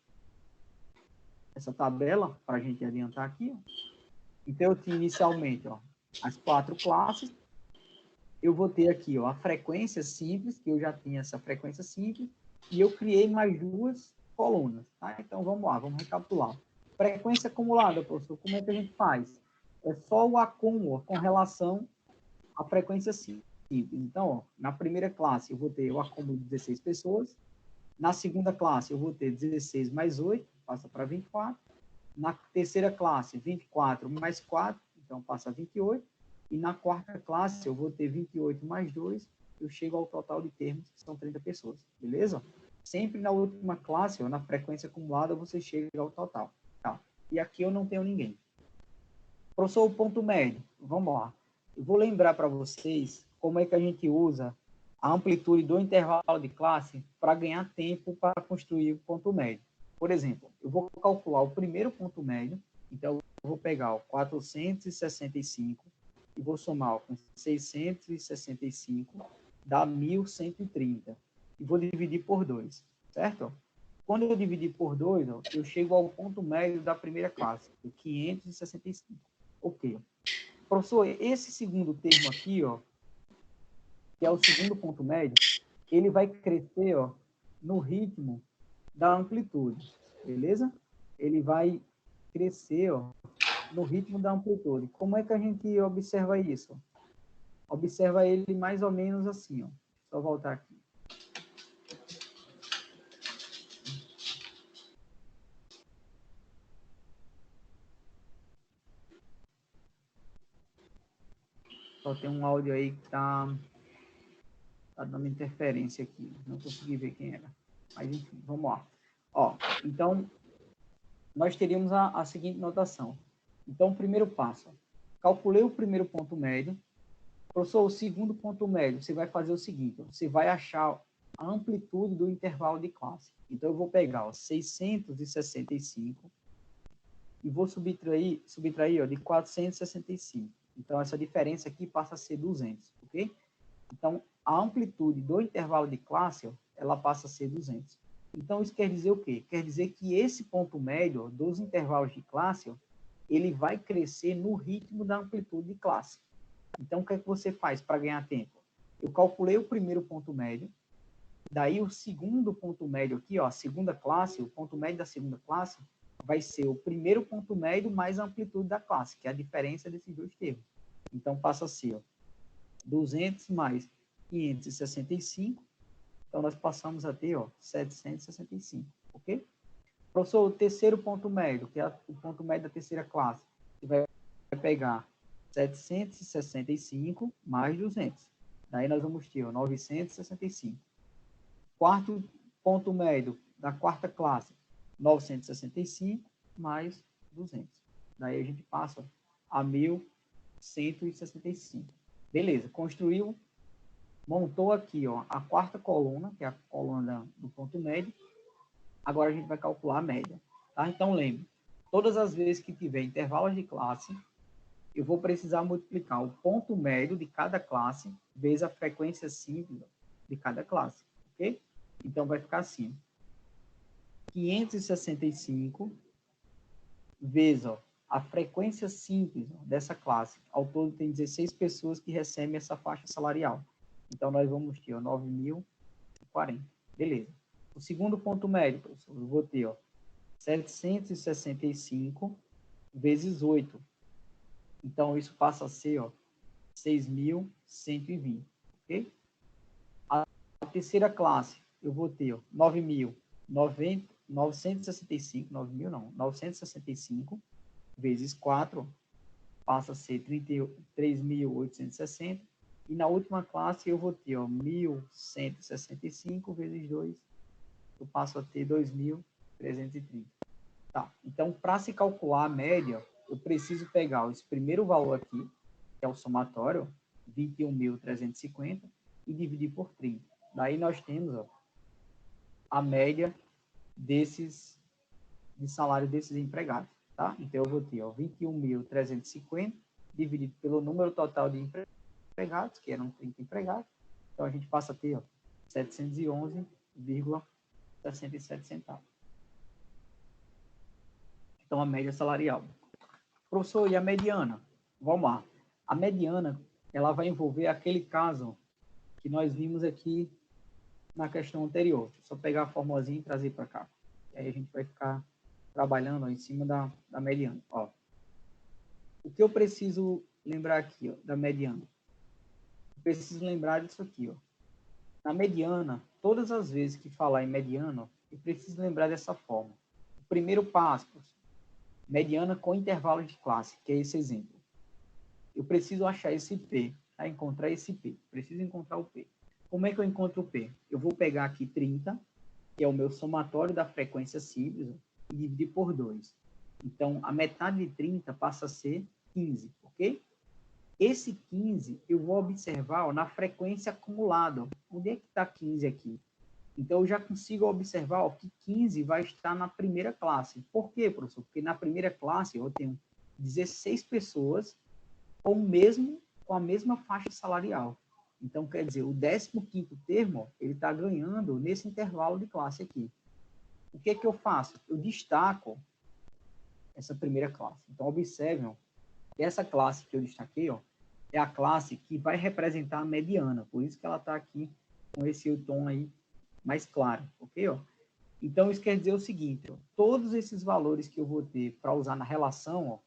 tabela para a gente adiantar aqui, ó. Então, eu tinha inicialmente, ó, as 4 classes. Eu vou ter aqui, ó, a frequência simples, que eu já tinha essa frequência simples, e eu criei mais 2 colunas, tá? Então, vamos lá, vamos recapitular. Frequência acumulada, professor, como é que a gente faz? É só o acúmulo com relação à frequência simples. Então, ó, na primeira classe, eu vou ter o acúmulo de 16 pessoas. Na segunda classe, eu vou ter 16 mais 8, passa para 24. Na terceira classe, 24 mais 4, então passa a 28. E na quarta classe, eu vou ter 28 mais 2, eu chego ao total de termos, que são 30 pessoas, beleza? Sempre na última classe, ou na frequência acumulada, você chega ao total. Tá? E aqui eu não tenho ninguém. Professor, o ponto médio. Vamos lá. Eu vou lembrar para vocês como é que a gente usa a amplitude do intervalo de classe para ganhar tempo para construir o ponto médio. Por exemplo, eu vou calcular o primeiro ponto médio, então eu vou pegar o 465 e vou somar com 665, dá 1.130. E vou dividir por 2, certo? Quando eu dividir por 2, eu chego ao ponto médio da primeira classe, o 565. Ok. Professor, esse segundo termo aqui, ó, que é o segundo ponto médio, ele vai crescer, ó, no ritmo da amplitude, beleza? Ele vai crescer, ó, no ritmo da amplitude. Como é que a gente observa isso? Observa ele mais ou menos assim, ó. Só voltar aqui. Só tem um áudio aí que tá dando interferência aqui. Não consegui ver quem era. Mas enfim, vamos lá. Ó, então, nós teríamos a seguinte notação. Então, primeiro passo. Calculei o primeiro ponto médio. Professor, o segundo ponto médio, você vai fazer o seguinte. Você vai achar a amplitude do intervalo de classe. Então, eu vou pegar ó, 665 e vou subtrair ó, de 465. Então, essa diferença aqui passa a ser 200, ok? Então, a amplitude do intervalo de classe, ó, ela passa a ser 200. Então, isso quer dizer o quê? Quer dizer que esse ponto médio ó, dos intervalos de classe, ó, ele vai crescer no ritmo da amplitude de classe. Então, o que é que você faz para ganhar tempo? Eu calculei o primeiro ponto médio, daí o segundo ponto médio aqui, ó, a segunda classe, o ponto médio da segunda classe, vai ser o primeiro ponto médio mais a amplitude da classe, que é a diferença desses dois termos. Então, passa a ser ó, 200 mais 565, então nós passamos a ter ó, 765, ok? Professor, o terceiro ponto médio, que é o ponto médio da terceira classe, você vai pegar 765 mais 200. Daí nós vamos ter ó, 965. Quarto ponto médio da quarta classe, 965 mais 200. Daí a gente passa a 1.165. Beleza, construiu, montou aqui ó, a quarta coluna, que é a coluna do ponto médio. Agora a gente vai calcular a média. Tá? Então lembre, todas as vezes que tiver intervalos de classe, eu vou precisar multiplicar o ponto médio de cada classe vezes a frequência simples de cada classe. Ok? Então vai ficar assim. 565 vezes ó, a frequência simples ó, dessa classe. Ao todo tem 16 pessoas que recebem essa faixa salarial. Então nós vamos ter 9.040. Beleza. O segundo ponto médio, professor, eu vou ter ó, 765 vezes 8. Então isso passa a ser ó, 6.120. Ok? A terceira classe, eu vou ter ó, 965, 9.000 não, 965 vezes 4 passa a ser 3.860. E na última classe eu vou ter ó, 1.165 vezes 2, eu passo a ter 2.330. Tá, então para se calcular a média, eu preciso pegar esse primeiro valor aqui, que é o somatório, 21.350, e dividir por 30. Daí nós temos ó, a média de salário desses empregados. Tá? Então, eu vou ter 21.350 dividido pelo número total de empregados, que eram 30 empregados. Então, a gente passa a ter 711,67 centavos. Então, a média salarial. Professor, e a mediana? Vamos lá. A mediana, ela vai envolver aquele caso que nós vimos aqui na questão anterior. Deixa eu só pegar a formulazinha e trazer para cá. E aí a gente vai ficar trabalhando ó, em cima da mediana. Ó. O que eu preciso lembrar aqui ó, da mediana? Eu preciso lembrar disso aqui. Ó. Na mediana, todas as vezes que falar em mediana, eu preciso lembrar dessa forma. O primeiro passo, mediana com intervalo de classe, que é esse exemplo. Eu preciso achar esse P, tá? Encontrar esse P. Preciso encontrar o P. Como é que eu encontro o P? Eu vou pegar aqui 30, que é o meu somatório da frequência simples, ó, e dividir por 2. Então, a metade de 30 passa a ser 15, ok? esse 15 eu vou observar ó, na frequência acumulada. Ó. Onde é que está 15 aqui? Então, eu já consigo observar ó, que 15 vai estar na primeira classe. Por quê, professor? Porque na primeira classe eu tenho 16 pessoas com a mesma faixa salarial. Então, quer dizer, o 15º termo, ele está ganhando nesse intervalo de classe aqui. O que é que eu faço? Eu destaco essa primeira classe. Então, observem, ó, que essa classe que eu destaquei, ó, é a classe que vai representar a mediana. Por isso que ela está aqui com esse tom aí mais claro, ok? Ó? Então, isso quer dizer o seguinte, ó, todos esses valores que eu vou ter para usar na relação, ó,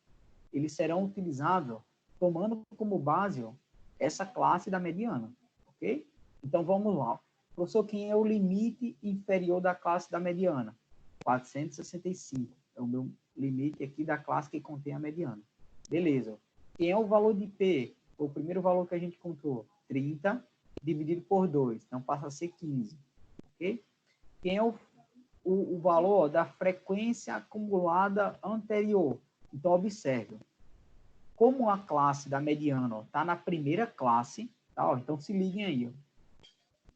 eles serão utilizados ó, tomando como base ó, essa classe da mediana, ok? Então, vamos lá. Professor, quem é o limite inferior da classe da mediana? 465. É o meu limite aqui da classe que contém a mediana. Beleza. Quem é o valor de P? O primeiro valor que a gente contou, 30 dividido por 2. Então, passa a ser 15. Ok? Quem é o valor da frequência acumulada anterior? Então, observe. Como a classe da mediana está na primeira classe, tá? Ó, então, se liguem aí. Ó.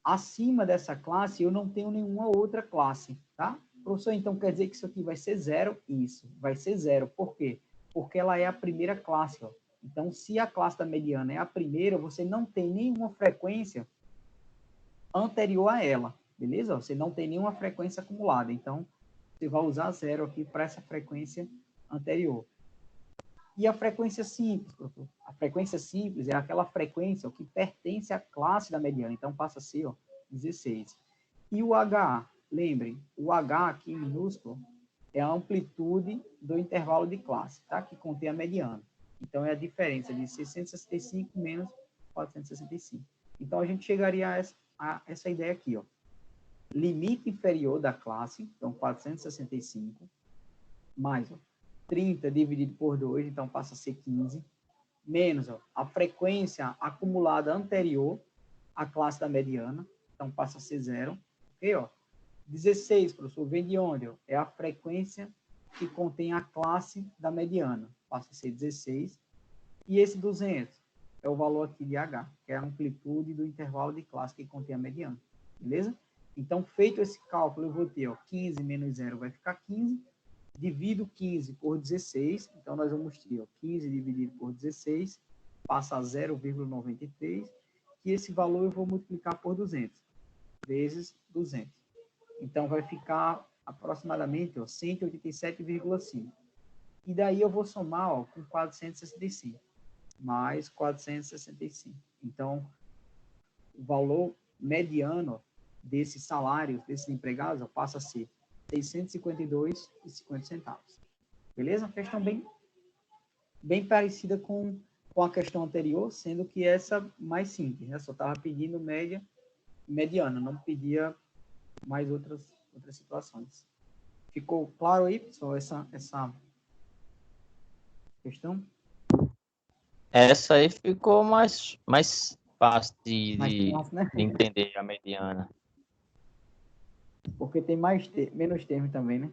Acima dessa classe, eu não tenho nenhuma outra classe, tá? Professor, então quer dizer que isso aqui vai ser 0? Isso, vai ser 0. Por quê? Porque ela é a primeira classe, ó. Então, se a classe da mediana é a primeira, você não tem nenhuma frequência anterior a ela, beleza? Você não tem nenhuma frequência acumulada. Então, você vai usar 0 aqui para essa frequência anterior. E a frequência simples, professor? A frequência simples é aquela frequência ó, que pertence à classe da mediana. Então, passa a ser ó, 16. E o H, lembrem, o H aqui em minúsculo é a amplitude do intervalo de classe, tá? Que contém a mediana. Então, é a diferença de 665 menos 465. Então, a gente chegaria a essa ideia aqui, ó. Limite inferior da classe, então 465, mais ó, 30 dividido por 2, então passa a ser 15, menos ó, a frequência acumulada anterior à classe da mediana, então passa a ser 0. Ok, ó? 16, professor, vem de onde? Ó? É a frequência que contém a classe da mediana, passa a ser 16. E esse 200 é o valor aqui de H, que é a amplitude do intervalo de classe que contém a mediana. Beleza? Então, feito esse cálculo, eu vou ter ó, 15 menos 0 vai ficar 15. Divido 15 por 16, então nós vamos ter ó, 15 dividido por 16, passa a 0,93, e esse valor eu vou multiplicar por 200, vezes 200. Então, vai ficar aproximadamente ó, 187,5. E daí eu vou somar ó, com 465, mais 465. Então, o valor mediano desses salários, desses empregados, ó, passa a ser R$ 652,50. Beleza? Uma questão bem parecida com a questão anterior, sendo que essa mais simples, né? Só estava pedindo média e mediana, não pedia mais outras situações. Ficou claro aí, pessoal, essa questão? Essa aí ficou mais fácil Mais fácil, né? de entender a mediana. Porque tem menos termos também, né?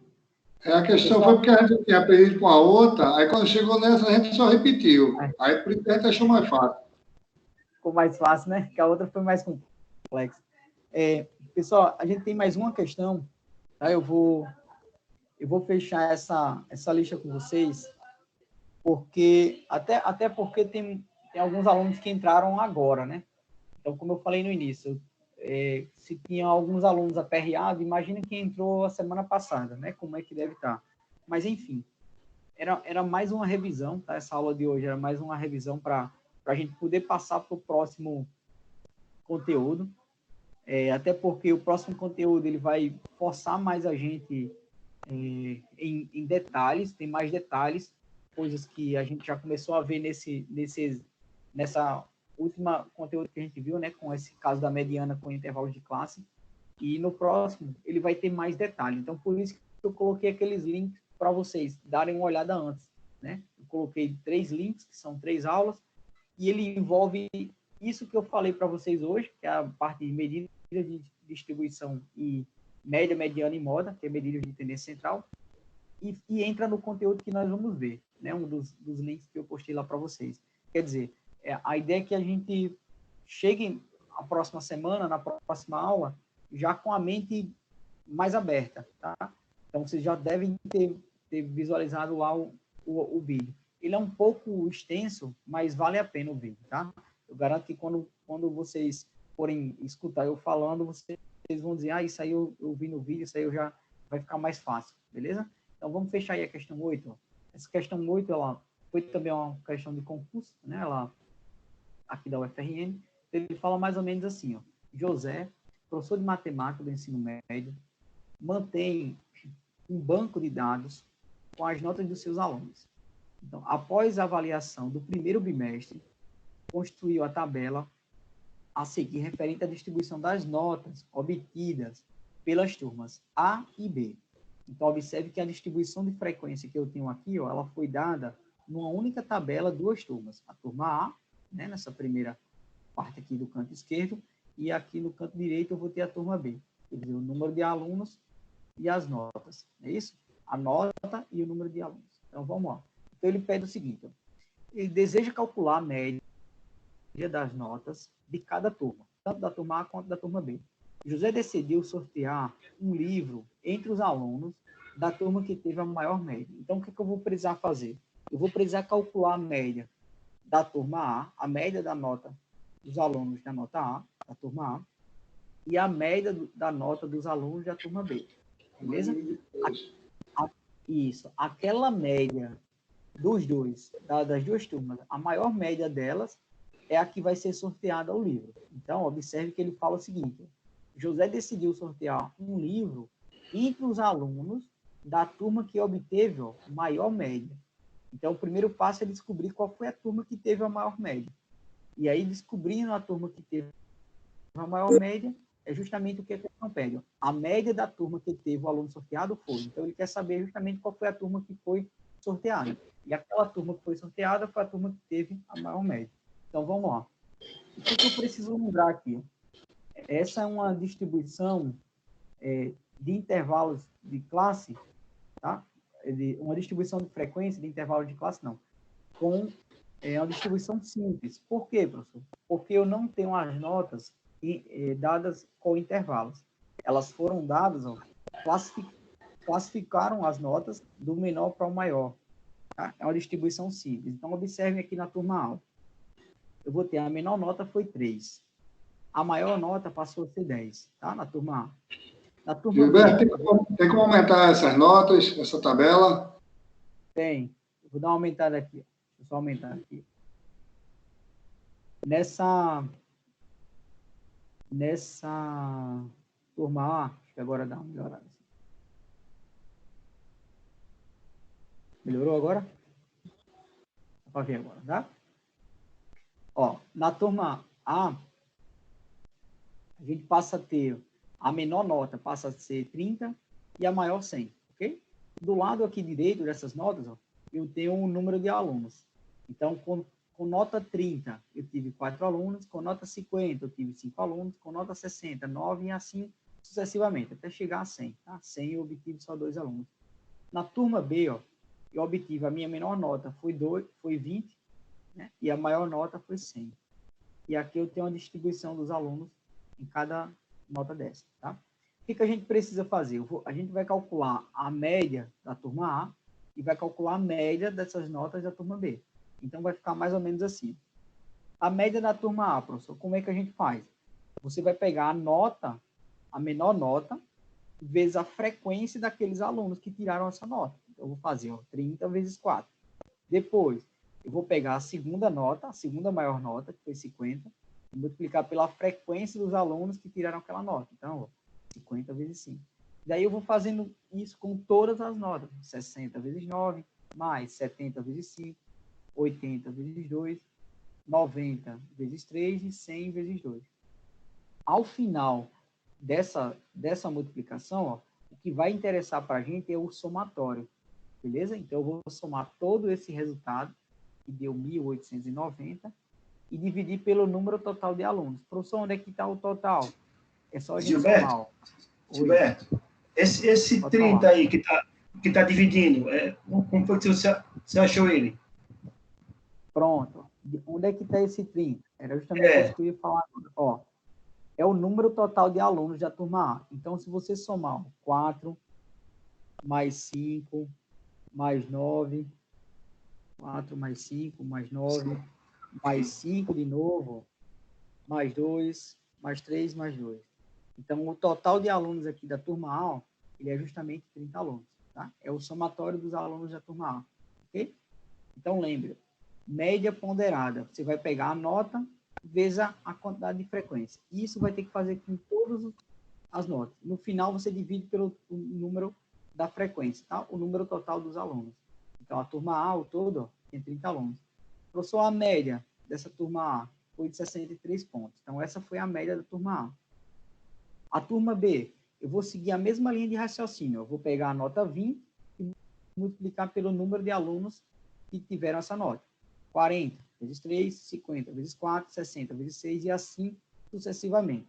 A questão foi porque a gente tinha aprendido com a outra, aí quando chegou nessa, a gente só repetiu. É. Aí por isso a gente achou mais fácil. Ficou mais fácil, né? Que a outra foi mais complexa. Pessoal, a gente tem mais uma questão, tá? Eu vou fechar essa lista com vocês, porque até porque tem alguns alunos que entraram agora, né? Então, como eu falei no início, se tinha alguns alunos aperreados, imagina quem entrou a semana passada, né? Como é que deve estar. Mas, enfim, era mais uma revisão, tá? Essa aula de hoje era mais uma revisão para a gente poder passar para o próximo conteúdo. Até porque o próximo conteúdo ele vai forçar mais a gente em detalhes, tem mais detalhes, coisas que a gente já começou a ver nessa última conteúdo que a gente viu, né, com esse caso da mediana com intervalos de classe, e no próximo ele vai ter mais detalhes. Então, por isso que eu coloquei aqueles links para vocês darem uma olhada antes, né? Eu coloquei 3 links, que são 3 aulas, e ele envolve isso que eu falei para vocês hoje, que é a parte de medida de distribuição e média, mediana e moda, que é medida de tendência central, e entra no conteúdo que nós vamos ver, né? Um dos links que eu postei lá para vocês. Quer dizer, a ideia é que a gente chegue a próxima semana, na próxima aula, já com a mente mais aberta, tá? Então, vocês já devem ter visualizado lá o vídeo. Ele é um pouco extenso, mas vale a pena o vídeo, tá? Eu garanto que quando vocês forem escutar eu falando, vocês vão dizer, isso aí eu vi no vídeo, isso aí já vai ficar mais fácil, beleza? Então, vamos fechar aí a questão 8. Ó. Essa questão 8, ela foi também uma questão de concurso, né? Ela, aqui da UFRN, ele fala mais ou menos assim, ó. José, professor de matemática do ensino médio, mantém um banco de dados com as notas dos seus alunos. Então, após a avaliação do primeiro bimestre, construiu a tabela a seguir referente à distribuição das notas obtidas pelas turmas A e B. Então, observe que a distribuição de frequência que eu tenho aqui, ó, ela foi dada numa única tabela, duas turmas. A turma A, né, nessa primeira parte aqui do canto esquerdo, e aqui no canto direito eu vou ter a turma B. Quer dizer, o número de alunos e as notas. É isso? A nota e o número de alunos. Então, vamos lá. Então, ele pede o seguinte. Ó, ele deseja calcular a média das notas de cada turma, tanto da turma A quanto da turma B. José decidiu sortear um livro entre os alunos da turma que teve a maior média. Então, o que eu vou precisar fazer? Eu vou precisar calcular a média da turma A, a média da nota dos alunos da nota A, da turma A, e a média da nota dos alunos da turma B. Beleza? Isso. Aquela média dos dois, das duas turmas, a maior média delas é a que vai ser sorteada ao livro. Então, observe que ele fala o seguinte: José decidiu sortear um livro entre os alunos da turma que obteve maior média. Então, o primeiro passo é descobrir qual foi a turma que teve a maior média. E aí, descobrindo a turma que teve a maior média, é justamente o que a questão pede. A média da turma que teve o aluno sorteado foi. Então, ele quer saber justamente qual foi a turma que foi sorteada. E aquela turma que foi sorteada foi a turma que teve a maior média. Então, vamos lá. O que eu preciso lembrar aqui? Essa é uma distribuição de intervalos de classe, tá? Uma distribuição de frequência de intervalo de classe, não. Com uma distribuição simples. Por quê, professor? Porque eu não tenho as notas dadas com intervalos. Elas foram dadas, classificaram as notas do menor para o maior. Tá? É uma distribuição simples. Então, observem aqui na turma A. Eu vou ter a menor nota foi 3. A maior nota passou a ser 10, tá? Na turma A. Na turma Gilberto, B, tem como aumentar essas notas, essa tabela? Tem. Eu vou dar uma aumentada aqui. Deixa eu só aumentar aqui. Nessa turma A, acho que agora dá uma melhorada. Melhorou agora? Dá para ver agora, tá? Ó, na turma A, a gente passa a ter a menor nota passa a ser 30 e a maior 100, ok? Do lado aqui direito dessas notas, ó, eu tenho um número de alunos. Então, com nota 30, eu tive 4 alunos, com nota 50, eu tive 5 alunos, com nota 60, 9 e assim sucessivamente, até chegar a 100. Tá? 100 eu obtive só 2 alunos. Na turma B, ó, eu obtive a minha menor nota foi 20, né? E a maior nota foi 100. E aqui eu tenho uma distribuição dos alunos em cada nota dessa, tá? O que a gente precisa fazer? A gente vai calcular a média da turma A e vai calcular a média dessas notas da turma B. Então, vai ficar mais ou menos assim. A média da turma A, professor, como é que a gente faz? Você vai pegar a nota, a menor nota, vezes a frequência daqueles alunos que tiraram essa nota. Então, eu vou fazer 30 vezes 4. Depois, eu vou pegar a segunda nota, a segunda maior nota, que foi 50, e multiplicar pela frequência dos alunos que tiraram aquela nota. Então, 50 vezes 5. Daí eu vou fazendo isso com todas as notas. 60 vezes 9, mais 70 vezes 5, 80 vezes 2, 90 vezes 3 e 100 vezes 2. Ao final dessa multiplicação, ó, o que vai interessar para a gente é o somatório. Beleza? Então, eu vou somar todo esse resultado, que deu 1.890, e dividir pelo número total de alunos. Professor, onde é que está o total? É só a gente somar. Ó. Gilberto, esse 30 falar. Aí que tá dividindo, como foi que você achou ele? Pronto. Onde é que está esse 30? Era justamente isso que eu ia falar agora. Ó, é o número total de alunos da turma A. Então, se você somar 4 mais 5 mais 9, 4 mais 5 mais 9, mais 5 de novo, mais 2, mais 3, mais 2. Então, o total de alunos aqui da turma A, ó, ele é justamente 30 alunos. Tá? É o somatório dos alunos da turma A. Ok? Então, lembre, média ponderada. Você vai pegar a nota vezes a quantidade de frequência. Isso vai ter que fazer com todas as notas. No final, você divide pelo número da frequência, tá? O número total dos alunos. Então, a turma A, o todo, ó, tem 30 alunos. Professor, a média dessa turma A foi de 63 pontos. Então, essa foi a média da turma A. A turma B, eu vou seguir a mesma linha de raciocínio. Eu vou pegar a nota 20 e multiplicar pelo número de alunos que tiveram essa nota. 40 vezes 3, 50 vezes 4, 60 vezes 6 e assim sucessivamente.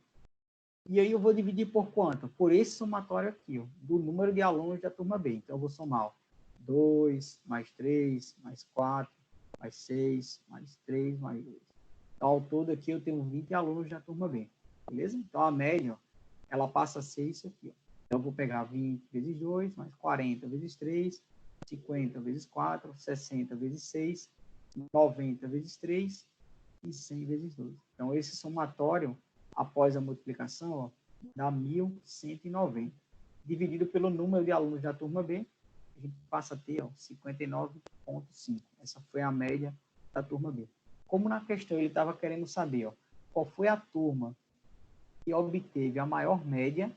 E aí eu vou dividir por quanto? Por esse somatório aqui, ó, do número de alunos da turma B. Então, eu vou somar, ó, 2, mais 3, mais 4, mais 6, mais 3, mais 2. Então, ao todo aqui eu tenho 20 alunos da turma B. Beleza? Então, a média, ó, ela passa a ser isso aqui. Ó. Então, eu vou pegar 20 vezes 2, mais 40 vezes 3, 50 vezes 4, 60 vezes 6, 90 vezes 3 e 100 vezes 2. Então, esse somatório, após a multiplicação, ó, dá 1.190. Dividido pelo número de alunos da turma B, a gente passa a ter 59,5. Essa foi a média da turma B. Como na questão ele estava querendo saber qual foi a turma que obteve a maior média,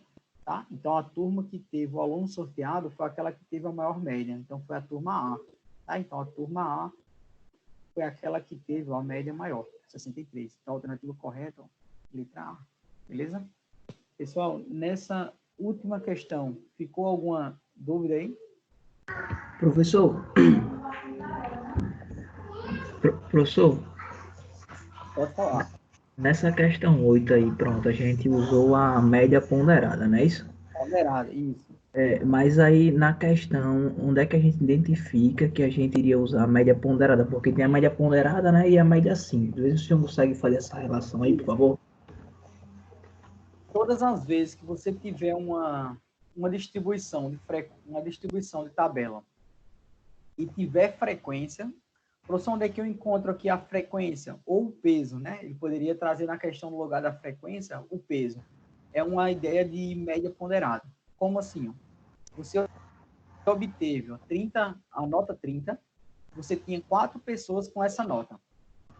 tá? Então, a turma que teve o aluno sorteado foi aquela que teve a maior média. Então, foi a turma A. Tá? Então, a turma A foi aquela que teve a média maior, 63. Então, a alternativa correta, letra A. Beleza? Pessoal, nessa última questão, ficou alguma dúvida aí? Professor, professor, Pode falar. nessa questão 8 aí, pronto, a gente usou a média ponderada, não é isso? Ponderado, isso. Mas aí na questão, onde é que a gente identifica que a gente iria usar a média ponderada? Porque tem a média ponderada, né, e a média simples. Às vezes o senhor consegue fazer essa relação aí, por favor? Todas as vezes que você tiver uma distribuição uma distribuição de tabela e tiver frequência, professor, onde é que eu encontro aqui a frequência ou o peso, né? Ele poderia trazer na questão no lugar da frequência o peso. É uma ideia de média ponderada. Como assim? Você obteve 30, a nota 30, você tinha 4 pessoas com essa nota.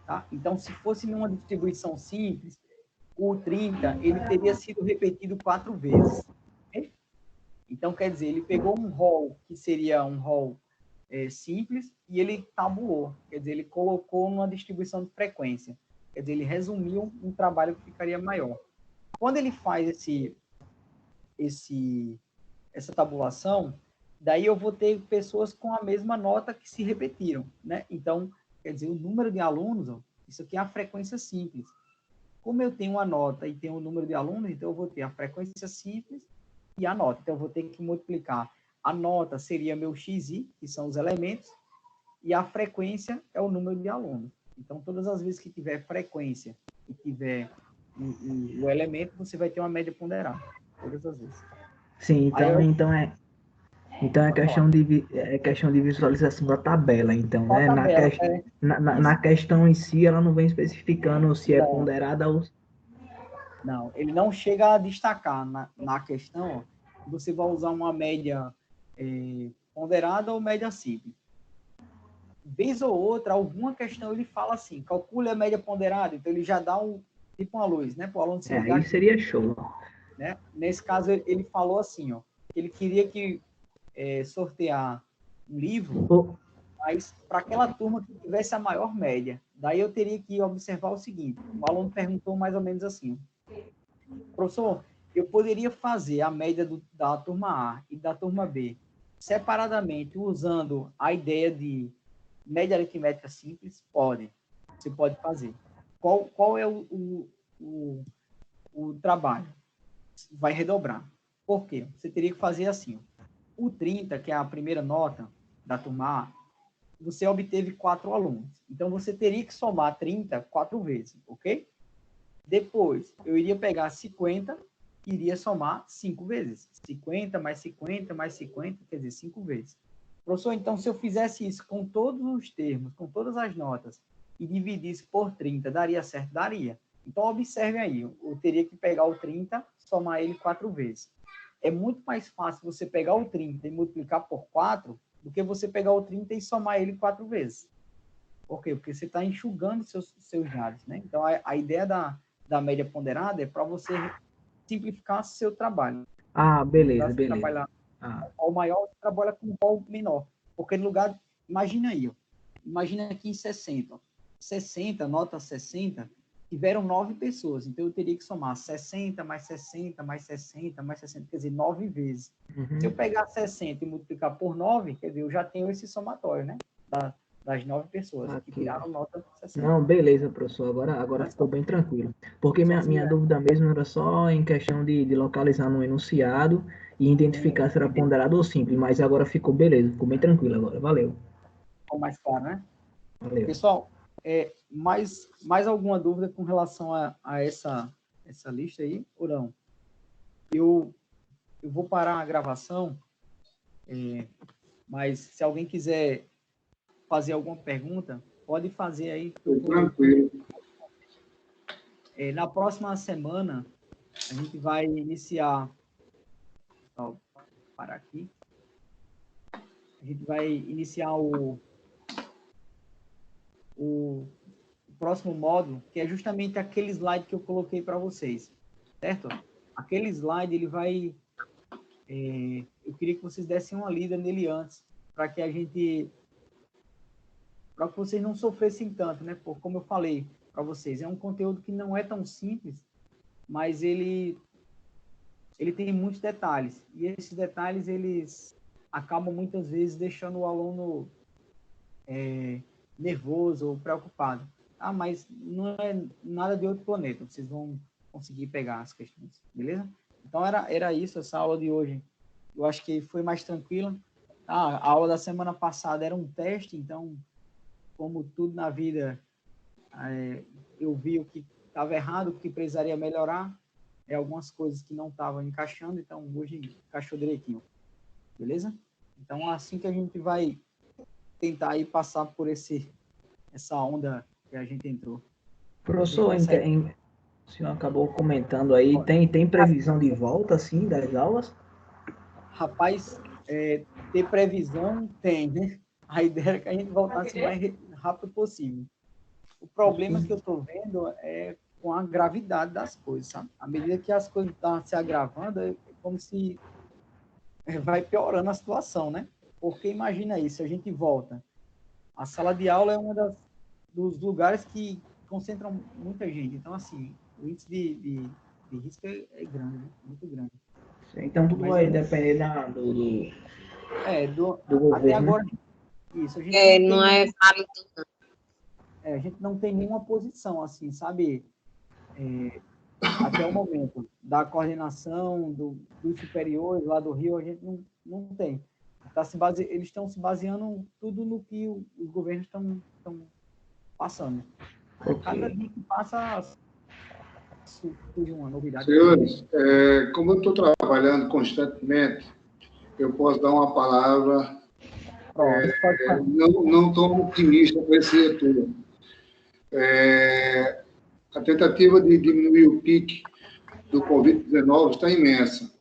Tá? Então, se fosse numa distribuição simples, o 30 ele teria sido repetido 4 vezes. Okay? Então, quer dizer, ele pegou um rol que seria um rol simples e ele tabulou. Quer dizer, ele colocou numa distribuição de frequência. Quer dizer, ele resumiu um trabalho que ficaria maior. Quando ele faz essa tabulação, daí eu vou ter pessoas com a mesma nota que se repetiram, né? Então, quer dizer, o número de alunos, ó, isso aqui é a frequência simples. Como eu tenho uma nota e tenho um número de alunos, então eu vou ter a frequência simples e a nota. Então, eu vou ter que multiplicar. A nota seria meu xi, que são os elementos, e a frequência é o número de alunos. Então, todas as vezes que tiver frequência e tiver o elemento, você vai ter uma média ponderada. Todas as vezes. Sim, então é questão de visualização da tabela, então, Qual a né? tabela? Na questão em si, ela não vem especificando se é ponderada ou... Não, ele não chega a destacar na questão, ó, você vai usar uma média ponderada ou média simples. Vez ou outra, alguma questão ele fala assim, calcule a média ponderada, então ele já dá tipo uma luz, né, para o aluno se ligar. Aí seria show. Né? Nesse caso, ele falou assim, ó, ele queria que sortear um livro, mas para aquela turma que tivesse a maior média. Daí eu teria que observar o seguinte, o aluno perguntou mais ou menos assim, professor, eu poderia fazer a média da turma A e da turma B separadamente, usando a ideia de média aritmética simples? Pode. Você pode fazer. Qual é o trabalho? Vai redobrar. Por quê? Você teria que fazer assim. O 30, que é a primeira nota da turma A, você obteve 4 alunos. Então, você teria que somar 30 4 vezes, ok? Depois, eu iria pegar 50 e iria somar 5 vezes. 50 mais 50 mais 50, quer dizer, 5 vezes. Professor, então, se eu fizesse isso com todos os termos, com todas as notas, e dividisse por 30, daria certo? Daria. Então, observe aí, eu teria que pegar o 30, somar ele 4 vezes. É muito mais fácil você pegar o 30 e multiplicar por 4 do que você pegar o 30 e somar ele 4 vezes. Por quê? Porque você está enxugando seus dados, né? Então, a ideia da média ponderada é para você simplificar seu trabalho. Ah, beleza, Para beleza. trabalhar ao maior, você trabalha com um rol menor. Porque no lugar, imagina aí, ó, imagina aqui em 60. 60, nota 60, tiveram 9 pessoas. Então, eu teria que somar 60 mais 60 mais 60 mais 60, quer dizer, 9 vezes. Se eu pegar 60 e multiplicar por 9, quer dizer, eu já tenho esse somatório, né? Das 9 pessoas que tiraram nota 60. Não, beleza, professor. Agora ficou bem tranquilo. Porque minha dúvida mesmo era só em questão de localizar no enunciado e identificar se era ponderado ou simples, mas agora ficou beleza, ficou bem tranquilo agora. Valeu. Ficou mais claro, né? Valeu. Pessoal, mais alguma dúvida com relação a essa lista aí, ou não? Eu vou parar a gravação, mas se alguém quiser fazer alguma pergunta, pode fazer aí. Tranquilo. Na próxima semana, a gente vai iniciar... Vou parar aqui. A gente vai iniciar o próximo módulo, que é justamente aquele slide que eu coloquei para vocês, certo? Aquele slide, ele vai... eu queria que vocês dessem uma lida nele antes, para que vocês não sofressem tanto, né? Por, como eu falei para vocês, é um conteúdo que não é tão simples, mas ele tem muitos detalhes, e esses detalhes, eles acabam muitas vezes deixando o aluno nervoso ou preocupado. Ah, mas não é nada de outro planeta, vocês vão conseguir pegar as questões, beleza? Então, era isso, essa aula de hoje. Eu acho que foi mais tranquila. A aula da semana passada era um teste, então, como tudo na vida, eu vi o que estava errado, o que precisaria melhorar, algumas coisas que não estavam encaixando, então hoje encaixou direitinho, beleza? Então, assim que a gente vai tentar aí passar por essa onda que a gente entrou. Professor, o senhor acabou comentando aí, tem previsão de volta, assim, das aulas? Rapaz, ter previsão tem, né? A ideia é que a gente voltasse o mais rápido possível. O problema que eu estou vendo é com a gravidade das coisas, sabe? À medida que as coisas estão se agravando, é como se vai piorando a situação, né? Porque imagina isso, se a gente volta. A sala de aula é dos lugares que concentram muita gente. Então, assim, o índice de risco é grande, né? Muito grande. Então, tudo vai depender do governo. Até agora, isso. A gente não é válido. A gente não tem nenhuma posição, assim, sabe? Até o momento da coordenação dos superiores lá do Rio, a gente não tem. Eles estão se baseando tudo no que os governos estão passando. Cada dia que passa, surge uma novidade. Senhores, como eu estou trabalhando constantemente, eu posso dar uma palavra. Não estou otimista para esse retorno. A tentativa de diminuir o pique do Covid-19 está imensa.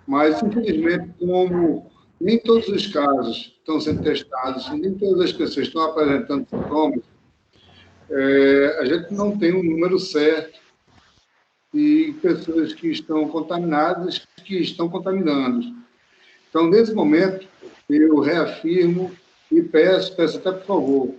Mas, infelizmente, como nem todos os casos estão sendo testados, nem todas as pessoas estão apresentando sintomas, a gente não tem um número certo de pessoas que estão contaminadas, que estão contaminando. Então, nesse momento, eu reafirmo e peço até, por favor,